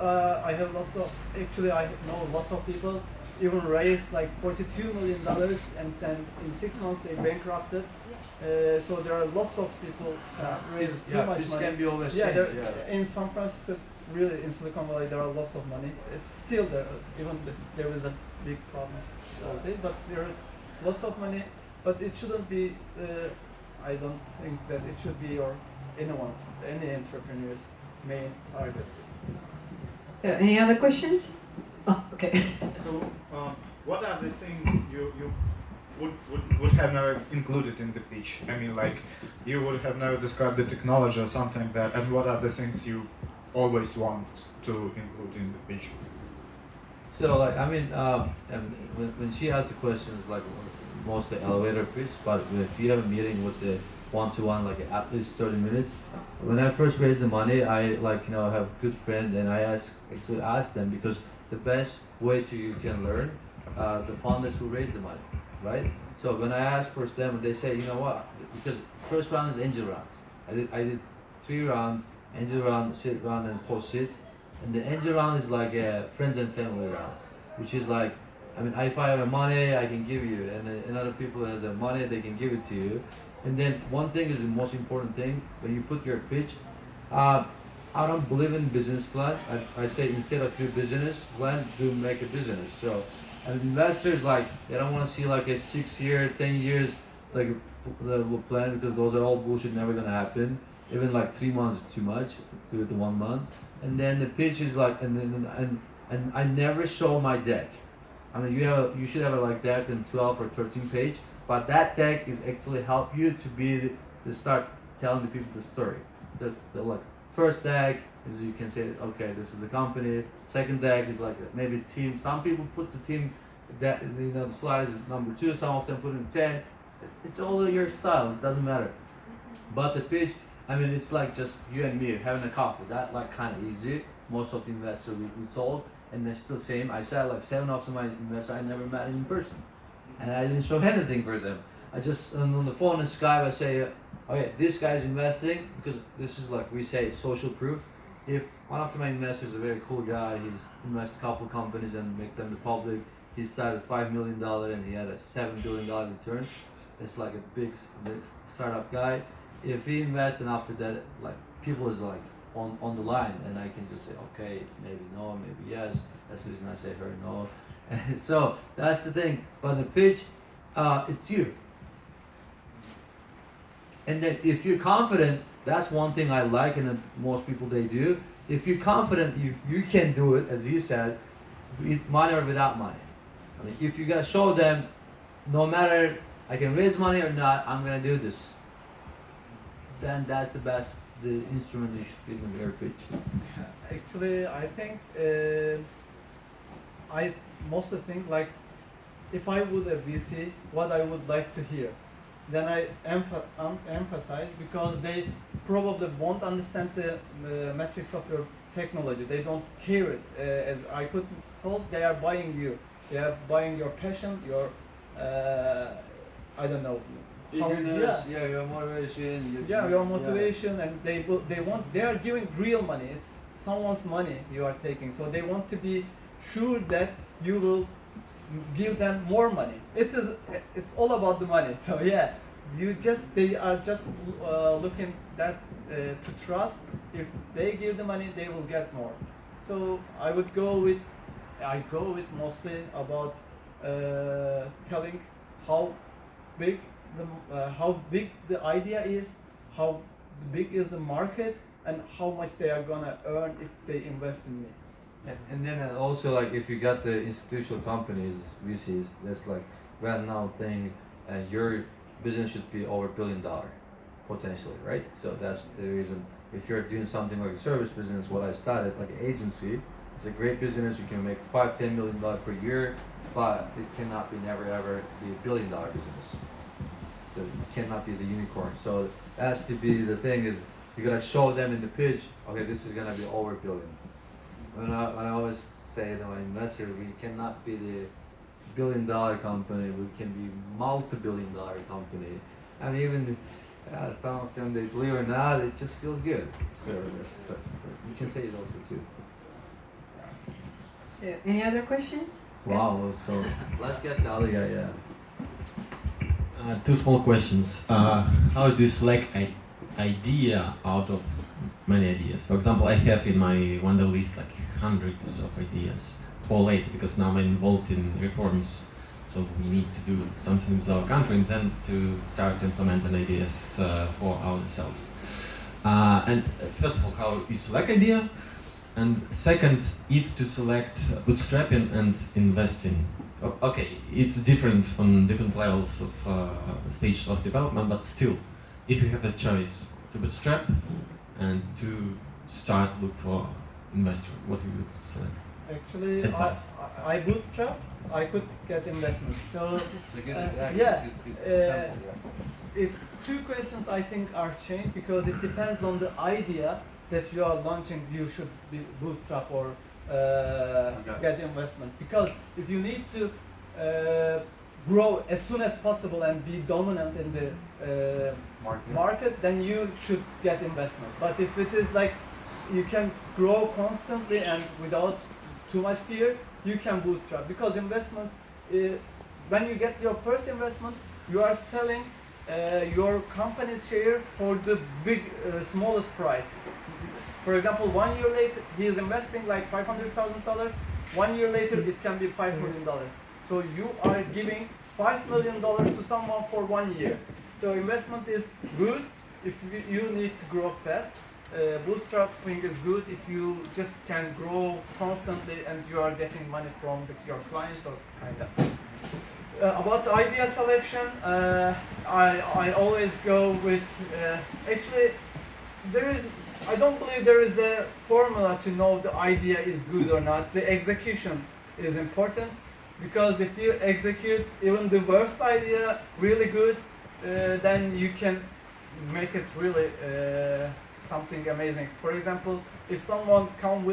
I have I know lots of people even raised like $42 million, and then in 6 months they bankrupted. So there are lots of people raised too much this money. can be always Yeah, changed. in San Francisco, really in Silicon Valley, there are lots of money. It's still there, there is a big problem nowadays, but there is lots of money. But it shouldn't be. I don't think that it should be any entrepreneur's main target. So, any other questions? Oh, okay. So, what are the things you would have never included in the pitch? I mean, like, you would have never described the technology or something like that, and what are the things you always want to include in the pitch? So like I mean, and when she asked the questions like most the elevator pitch, but if you have a meeting with the one-to-one like at least 30 minutes. When I first raised the money, I have good friend and I asked them because the best way you can learn the founders who raised the money, right? So when I asked for them, they say, you know what? Because first round is angel round. I did 3 rounds, angel round, seed round, and post seed. And the angel round is like a friends and family round, which is like, I mean, if I have money, I can give you, and other people has the money, they can give it to you. And then one thing is the most important thing when you put your pitch. I don't believe in business plan. I say instead of do business plan, do make a business. So, and investors like they don't want to see like a 6 year, 10 years like the plan because those are all bullshit, never gonna happen. Even like 3 months is too much. Do it in 1 month. And then the pitch is like, and I never show my deck. I mean, you should have a like deck in 12 or 13 page, but that deck is actually help you to be to start telling the people the story. The like first deck is you can say okay, this is the company. Second deck is like maybe team. Some people put the team that the slides at number 2. Some of them put in 10. It's all your style. It doesn't matter. But the pitch, I mean, it's like just you and me having a coffee. That like kind of easy. Most of the investors we told, and they're still same. I said like 7 of my investors I never met in person, and I didn't show anything for them. I just on the phone and Skype I say, okay, this guy's investing because this is like we say social proof. If one of my investors is a very cool guy, he's invested a couple companies and make them the public. He started $5 million and he had a $7 billion return. It's like a big startup guy. If he invests and after that, like people is like on the line, and I can just say okay, maybe no, maybe yes. That's the reason I say her no. And so that's the thing. But the pitch, it's you. And then if you're confident, that's one thing I like, and most people they do. If you're confident, you can do it, as he said, with money or without money. I mean, if you gotta show them, no matter I can raise money or not, I'm gonna do this. Then that's the instrument you should be in your pitch. Actually, I think I mostly think like if I would a VC, what I would like to hear. Then I emphasize because they probably won't understand the metrics of your technology. They don't care it. As Aykut told, they are buying you. They are buying your passion, your I don't know. Eagerness, your motivation. Your motivation, and they are giving real money. It's someone's money you are taking, so they want to be sure that you will give them more money. It's all about the money. So yeah, they are just looking that to trust. If they give the money, they will get more. So I go with mostly about telling how big the idea is, how big is the market, and how much they are gonna earn if they invest in me. And then also like if you got the institutional companies, VCs, that's like right now thing, your business should be over $1 billion potentially, right? So that's the reason. If you're doing something like a service business, what I started like an agency, it's a great business. You can make $5-10 million per year, but it cannot be never ever be $1 billion business. So it cannot be the unicorn. So it has to be the thing is you gotta show them in the pitch. Okay, this is gonna be over $1 billion. When I always say to my investor, we cannot be the $1 billion company. We can be multi-billion dollar company. And even some of them, they believe it or not, it just feels good. So you can say it also too. Any other questions? Wow. So let's get the other guy. Yeah. Two small questions. How do you select an idea out of many ideas? For example, I have in my Wonder list like hundreds of ideas for later because now I'm involved in reforms, so we need to do something with our country and then to start implementing ideas for ourselves. And first of all, how you select idea, and second, if to select bootstrapping and investing. Okay, it's different on different levels of stages of development, but still, if you have a choice to bootstrap and to start look for investor, what you would select? Actually, I bootstrapped. I could get investment. So it's two questions I think are changed because it depends on the idea that you are launching. You should be bootstrap or get investment, because if you need to grow as soon as possible and be dominant in the market, then you should get investment. But if it is like you can grow constantly and without too much fear, you can bootstrap, because investment, when you get your first investment, you are selling your company's share for the smallest price. For example, 1 year later, he is investing like $500,000. 1 year later, it can be $5 million. So you are giving $5 million to someone for 1 year. So investment is good if you need to grow fast. Bootstrapping is good if you just can grow constantly and you are getting money from your clients or kind of. About the idea selection, I always go with, actually, I don't believe there is a formula to know the idea is good or not. The execution is important, because if you execute even the worst idea really good, then you can make it really something amazing. For example, if someone come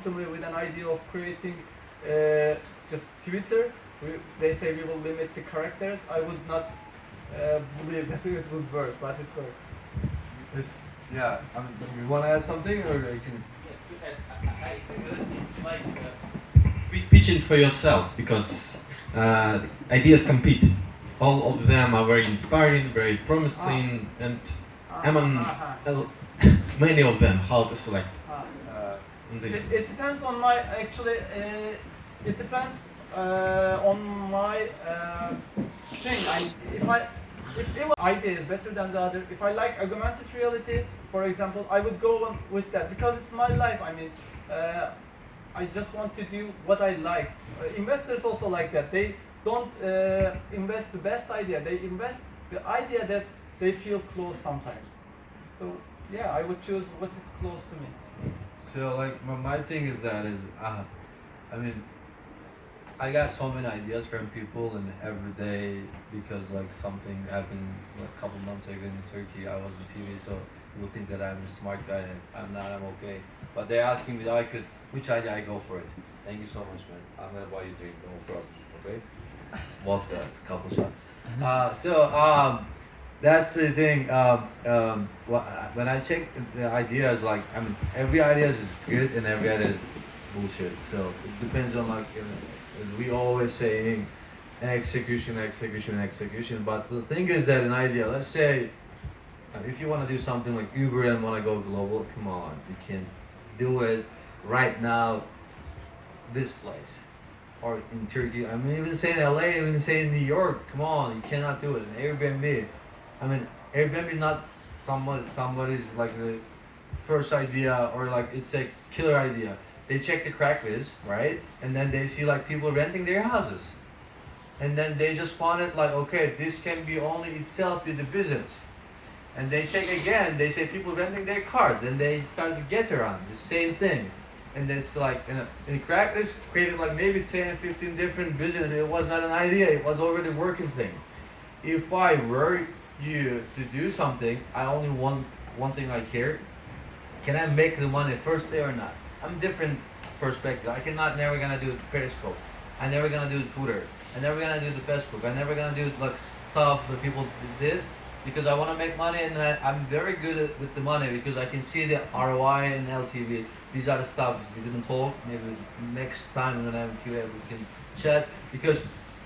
to me with an idea of creating just Twitter, they say we will limit the characters, I would not believe that it would work, but it works. Yeah, you want to add something, or you can? I think that it's like pitching for yourself, because ideas compete. All of them are very inspiring, very promising, and among many of them, how to select. It depends on my it depends on my thing. If one idea is better than the other, if I like augmented reality, for example, I would go on with that because it's my life. I mean, I just want to do what I like. Investors also like that. They don't invest the best idea. They invest the idea that they feel close sometimes. So yeah, I would choose what is close to me. So like my thing is I mean, I got so many ideas from people, and every day, because like something happened a couple months ago in Turkey, I was on TV, so people think that I'm a smart guy, and I'm not. I'm okay. But they're asking me, which idea I go for it. Thank you so much, man. I'm gonna buy you a drink, no problem. Okay? Vodka, a couple shots. That's the thing. When I check the ideas, like every idea is good and every idea is bullshit. So it depends on as we always saying, execution. But the thing is that an idea, let's say, if you want to do something like Uber and want to go global, come on, you can do it right now. This place, or in Turkey. I mean, even say in LA, even say in New York. Come on, you cannot do it. In Airbnb, I mean, Airbnb is not somebody's like the first idea, or like it's a killer idea. They check the crack list, right? And then they see like people renting their houses. And then they just found it like, okay, this can be only itself be the business. And they check again, they say people renting their cars. Then they start to get around, the same thing. And it's like, in crack list created like maybe 10, 15 different businesses. It was not an idea, it was already a working thing. If I were you to do something, I only want one thing I care. Can I make the money first day or not? I'm different perspective. Never gonna do Periscope. I'm never gonna do Twitter. I'm never gonna do the Facebook. I'm never gonna do like stuff that people did, because I want to make money, and I'm very good with the money because I can see the ROI and LTV. These are the stuff we didn't talk. Maybe next time when I'm QA we can chat, because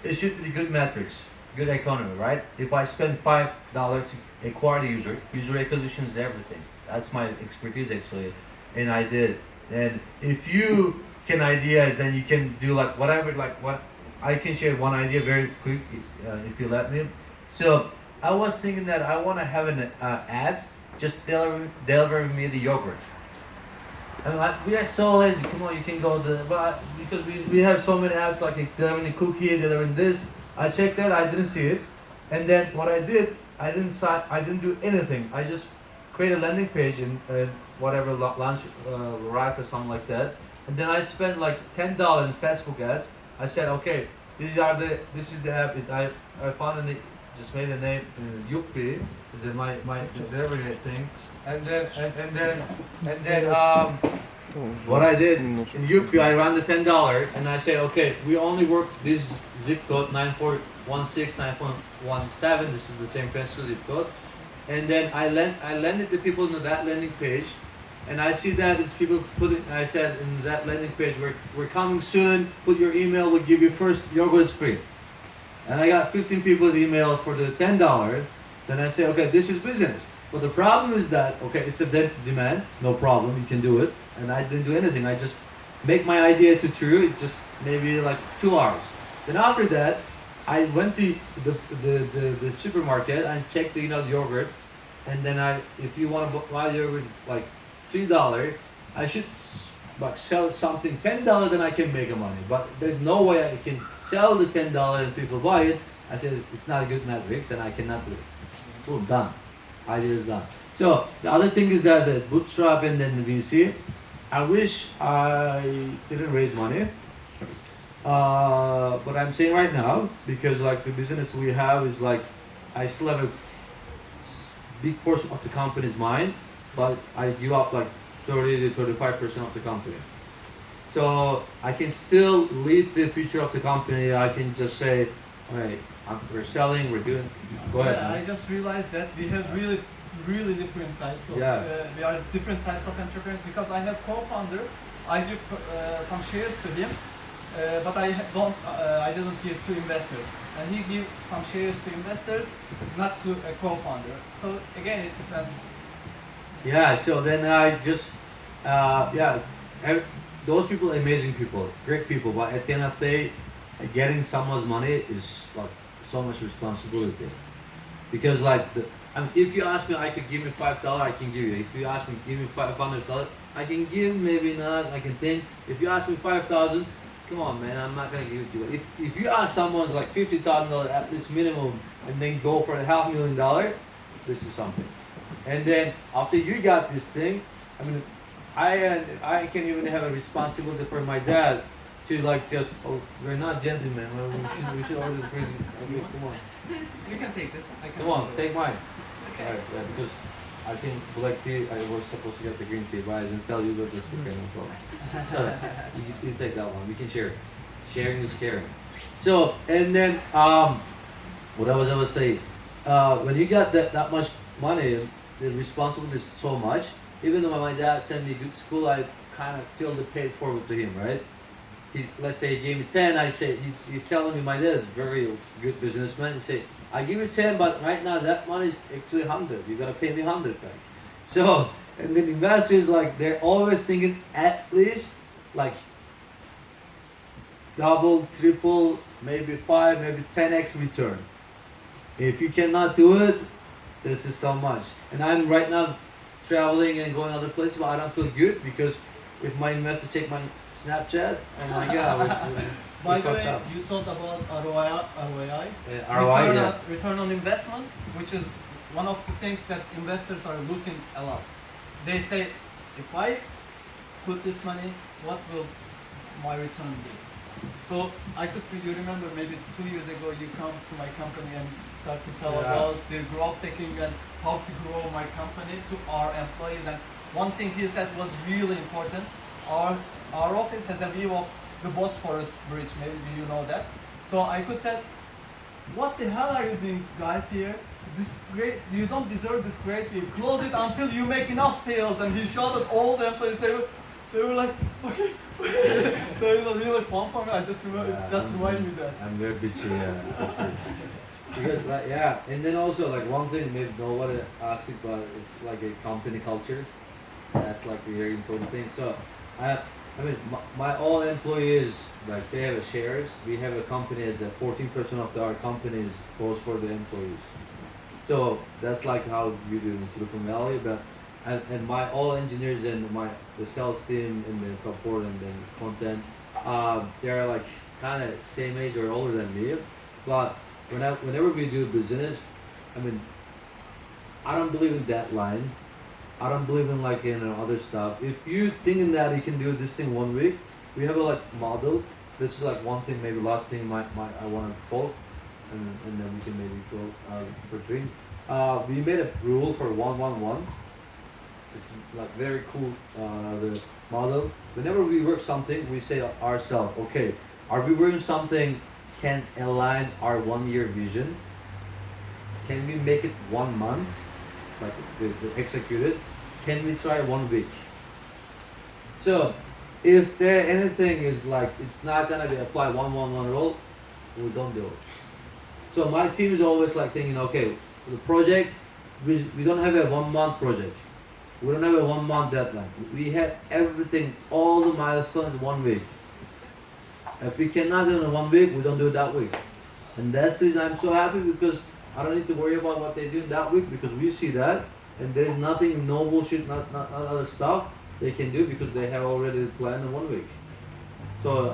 it should be good metrics, good economy, right? If I spend $5 to acquire the user acquisition is everything. That's my expertise actually, and I did. And if you can idea, then you can do like whatever, like what I can share one idea very quick if you let me. So I was thinking that I want to have an ad just deliver me the yogurt. I mean, we are so lazy. Come on, you can go but because we have so many apps like delivering the cookie, delivering this. I checked that, I didn't see it, and then what I did, I didn't do anything. I just create a landing page in whatever launch right or something like that, and then I spent like $10 in Facebook ads. I said, okay, this is the app. I found just made a name Yuppi. Is it my delivery thing? And then what I did in Yuppi, I ran the $10 and I say, okay, we only work this zip code 9416 9417. This is the San Francisco zip code. And then I landed the people on that landing page, and I see that it's people putting. I said in that landing page, we're coming soon. Put your email. We'll give you first yogurt free. And I got 15 people's email for the $10. Then I say, okay, this is business. But the problem is that, okay, it's a demand, no problem, you can do it. And I didn't do anything, I just make my idea to true, it just maybe like 2 hours. Then after that, I went to the supermarket, I checked the, the yogurt, and then if you want to buy yogurt like $3, I should like sell something $10, then I can make a money. But there's no way I can sell the $10 and people buy it. I said it's not a good metrics and I cannot do it. Boom, done. Idea is done. So the other thing is that the bootstrap and then the VC. I wish I didn't raise money. But I'm saying right now, because like the business we have is like, I still have a big portion of the company is mine, but I give up like 30 to 35% of the company. So I can still lead the future of the company. I can just say, hey, we're selling, we're doing, go ahead. Yeah, I just realized that we have really different types of, we are different types of entrepreneurs, because I have co-founder, I give some shares to him, but I didn't give to investors, and he give some shares to investors, not to a co-founder. So again, it depends. Yeah, so then I just, those people are amazing people, great people, but at the end of the day, getting someone's money is like so much responsibility. Because like, if you ask me, I could give me $5, I can give you. If you ask me, give me $500, I can give, maybe not, I can think. If you ask me 5,000, come on man, I'm not gonna give it to you. If you ask someone's like $50,000 at least minimum, and then go for a $500,000, this is something. And then after you got this thing, I mean, I can even have a responsibility for my dad to like just, oh, we're not gentlemen, we should order the free. Okay, come on. You can take this. Come on, take mine. Okay. Alright, yeah, because I think black tea, I was supposed to get the green tea, but I didn't tell you that this. Okay, no problem. You take that one, we can share. Sharing is caring. So, and then, what I was saying, when you got that much money, the responsibility is so much. Even though my dad sent me to school, I kind of feel the paid forward to him, right? Let's say he gave me 10, I say, he's telling me my dad is very good businessman. He say, I give you 10, but right now that money is actually 100. You gotta pay me 100 back. So, and then investors, like, they're always thinking at least like double, triple, maybe 5, maybe 10x return. If you cannot do it, this is so much. And I'm right now traveling and going other places, but I don't feel good because if my investor check my Snapchat, oh my god. By the way, you talked about ROI, return on investment, which is one of the things that investors are looking a lot. They say, if I put this money, what will my return be? So I could, you remember maybe 2 years ago you come to my company and start to tell about the growth taking and how to grow my company to our employees. And one thing he said was really important. Our office has a view of the Bosphorus Bridge, maybe you know that. So I could say, what the hell are you doing guys here? This great, you don't deserve this great view. Close it until you make enough sales. And he shouted all the employees, they were like, okay. So it was really fun for me. I just remember, it just reminded me that. I'm very bitchy, for sure. Because like, and then also like one thing maybe nobody asked it, but it's like a company culture. That's like a very important thing. So I mean, my all employees, like they have shares. We have a company as a 14% of our companies goes for the employees. So that's like how we do in Silicon Valley. But and my all engineers and the sales team and the support and then content, they're like kind of same age or older than me. But whenever we do business, I mean, I don't believe in that line. I don't believe in like other stuff. If you thinking that you can do this thing 1 week, we have a like model. This is like one thing, maybe last thing I want to talk, and then we can maybe go for drink. We made a rule for 1-1-1. It's like very cool the model. Whenever we work something, we say ourselves, okay, are we working something can align our 1 year vision? Can we make it 1 month? Like the execute it, can we try 1 week? So if there anything is like it's not gonna be apply 1-1-1 rule, we don't do it. So my team is always like thinking, okay, the project we don't have a 1 month project. We don't have a 1 month deadline. We have everything, all the milestones 1 week. If we cannot do it in 1 week, we don't do it that week. And that's the reason I'm so happy, because I don't need to worry about what they do that week, because we see that, and there's nothing, no bullshit, not other stuff they can do, because they have already planned in 1 week. So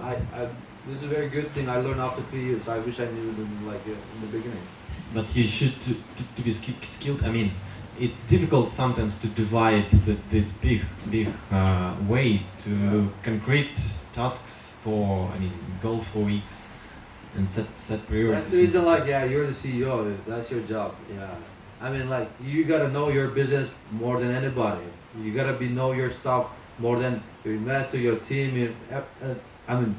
this is a very good thing I learned after 3 years. I wish I knew it in the beginning. But you should to be skilled. I mean, it's difficult sometimes to divide this big way to concrete tasks for, I mean, goals for weeks, and set priorities. That's the reason, you're the CEO, that's your job, I mean, you gotta know your business more than anybody. You gotta know your stuff more than your investor, your team. I mean,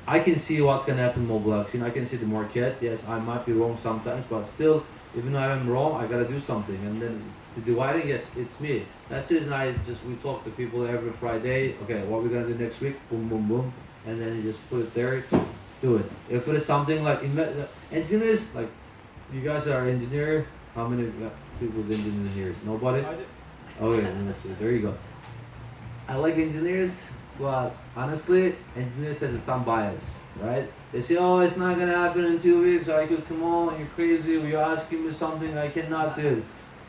I can see what's gonna happen in mobile action. I can see the market. Yes, I might be wrong sometimes, but still, even though I'm wrong, I gotta do something. And then the dividing, yes, it's me. That's the reason we talk to people every Friday. Okay, what we're gonna do next week? Boom, boom, boom, and then you just put it there. Do it. If it is something like engineers, like you guys are engineer. How many people's engineers here? Nobody? Okay, let's see. There you go. I like engineers, but honestly, engineers has some bias, right? They say, oh, it's not gonna happen in 2 weeks. Aykut, come on, you're crazy. You're asking me something I cannot do.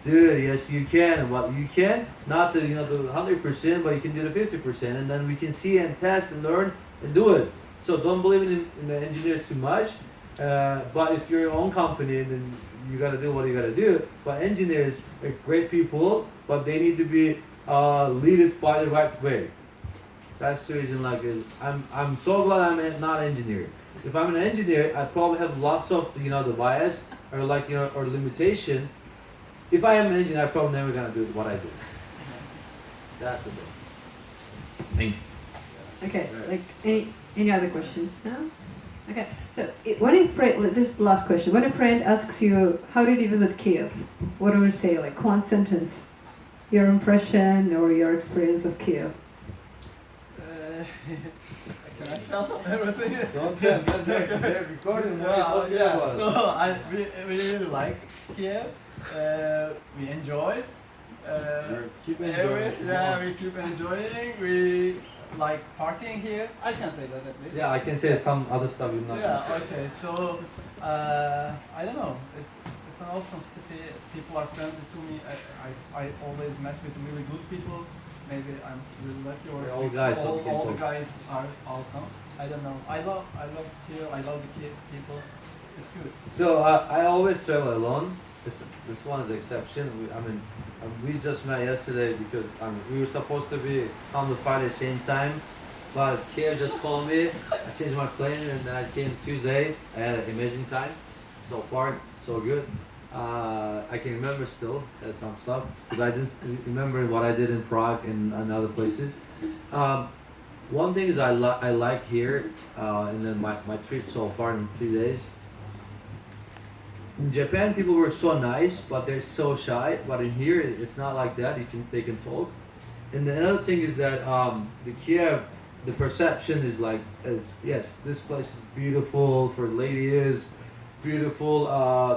Dude, yes, you can. Well, you can not do, the 100%, but you can do the 50%, and then we can see and test and learn and do it. So don't believe in the engineers too much. But if you're your own company, then you gotta do what you gotta do. But engineers are great people, but they need to be led by the right way. That's the reason. I'm so glad I'm not an engineer. If I'm an engineer, I probably have lots of the bias or or limitation. If I am an engineer, I'm probably never gonna do what I do. That's the thing. Thanks. Okay, any other questions? No? Okay, so when a friend, this is the last question. When a friend asks you, how did you visit Kyiv? What do you say, one sentence? Your impression or your experience of Kyiv? Can I tell everything? Don't tell, they're recording. So we really like Kyiv. We enjoy. Keep enjoying. We keep enjoying. We like partying here. I can say that at least. Yeah, I can say some other stuff you're not. Yeah. Okay. So I don't know. It's an awesome city. People are friendly to me. I always mess with really good people. Maybe I'm really lucky, or all guys. All the guys are awesome. I don't know. I love here. I love the people. It's good. So I always travel alone. This one is the exception. We just met yesterday because we were supposed to be on the Friday same time, but Kyiv just called me. I changed my plane and then I came Tuesday. I had an amazing time. So far, so good. I can remember still some stuff because I didn't remember what I did in Prague and other places. One thing is I like here, and then my trip so far in 3 days. In Japan, people were so nice, but they're so shy. But in here, it's not like that. They can talk. And the another thing is that the Kyiv, the perception is yes, this place is beautiful for ladies, beautiful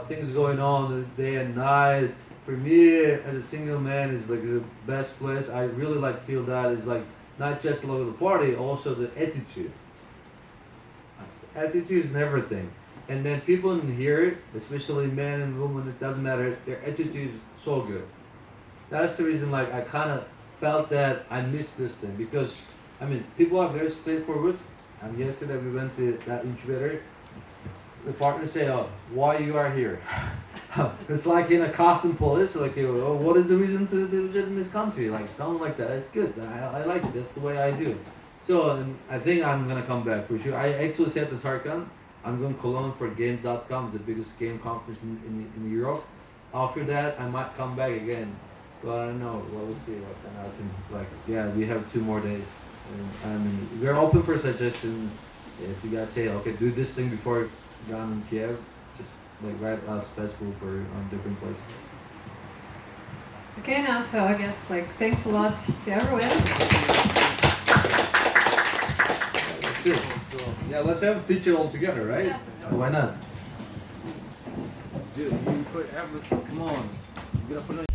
things going on day and night. For me, as a single man, is the best place. I really feel that is not just the party, also the attitude. Attitude is everything. And then people in here, especially men and women, it doesn't matter, their attitude is so good. That's the reason I kind of felt that I missed this thing because, people are very straightforward. And yesterday we went to that incubator. The partner say, oh, why you are here? It's like in a custom police, oh, what is the reason to visit in this country? Something like that. It's good. I like it. That's the way I do. So I think I'm going to come back for sure. I actually said to Tarkan, I'm going to Cologne for Games.com, the biggest game conference in Europe. After that, I might come back again. But I don't know. We'll see what's going to happen. We have 2 more days. And we're open for suggestions. If you guys say, okay, do this thing before gone in Kyiv, just write us Facebook or on different places. Okay, now, so I guess, thanks a lot to everyone. That's it. So, let's have a picture all together, right? Yeah. Why not? Dude, you put everything, come on. Gonna put it on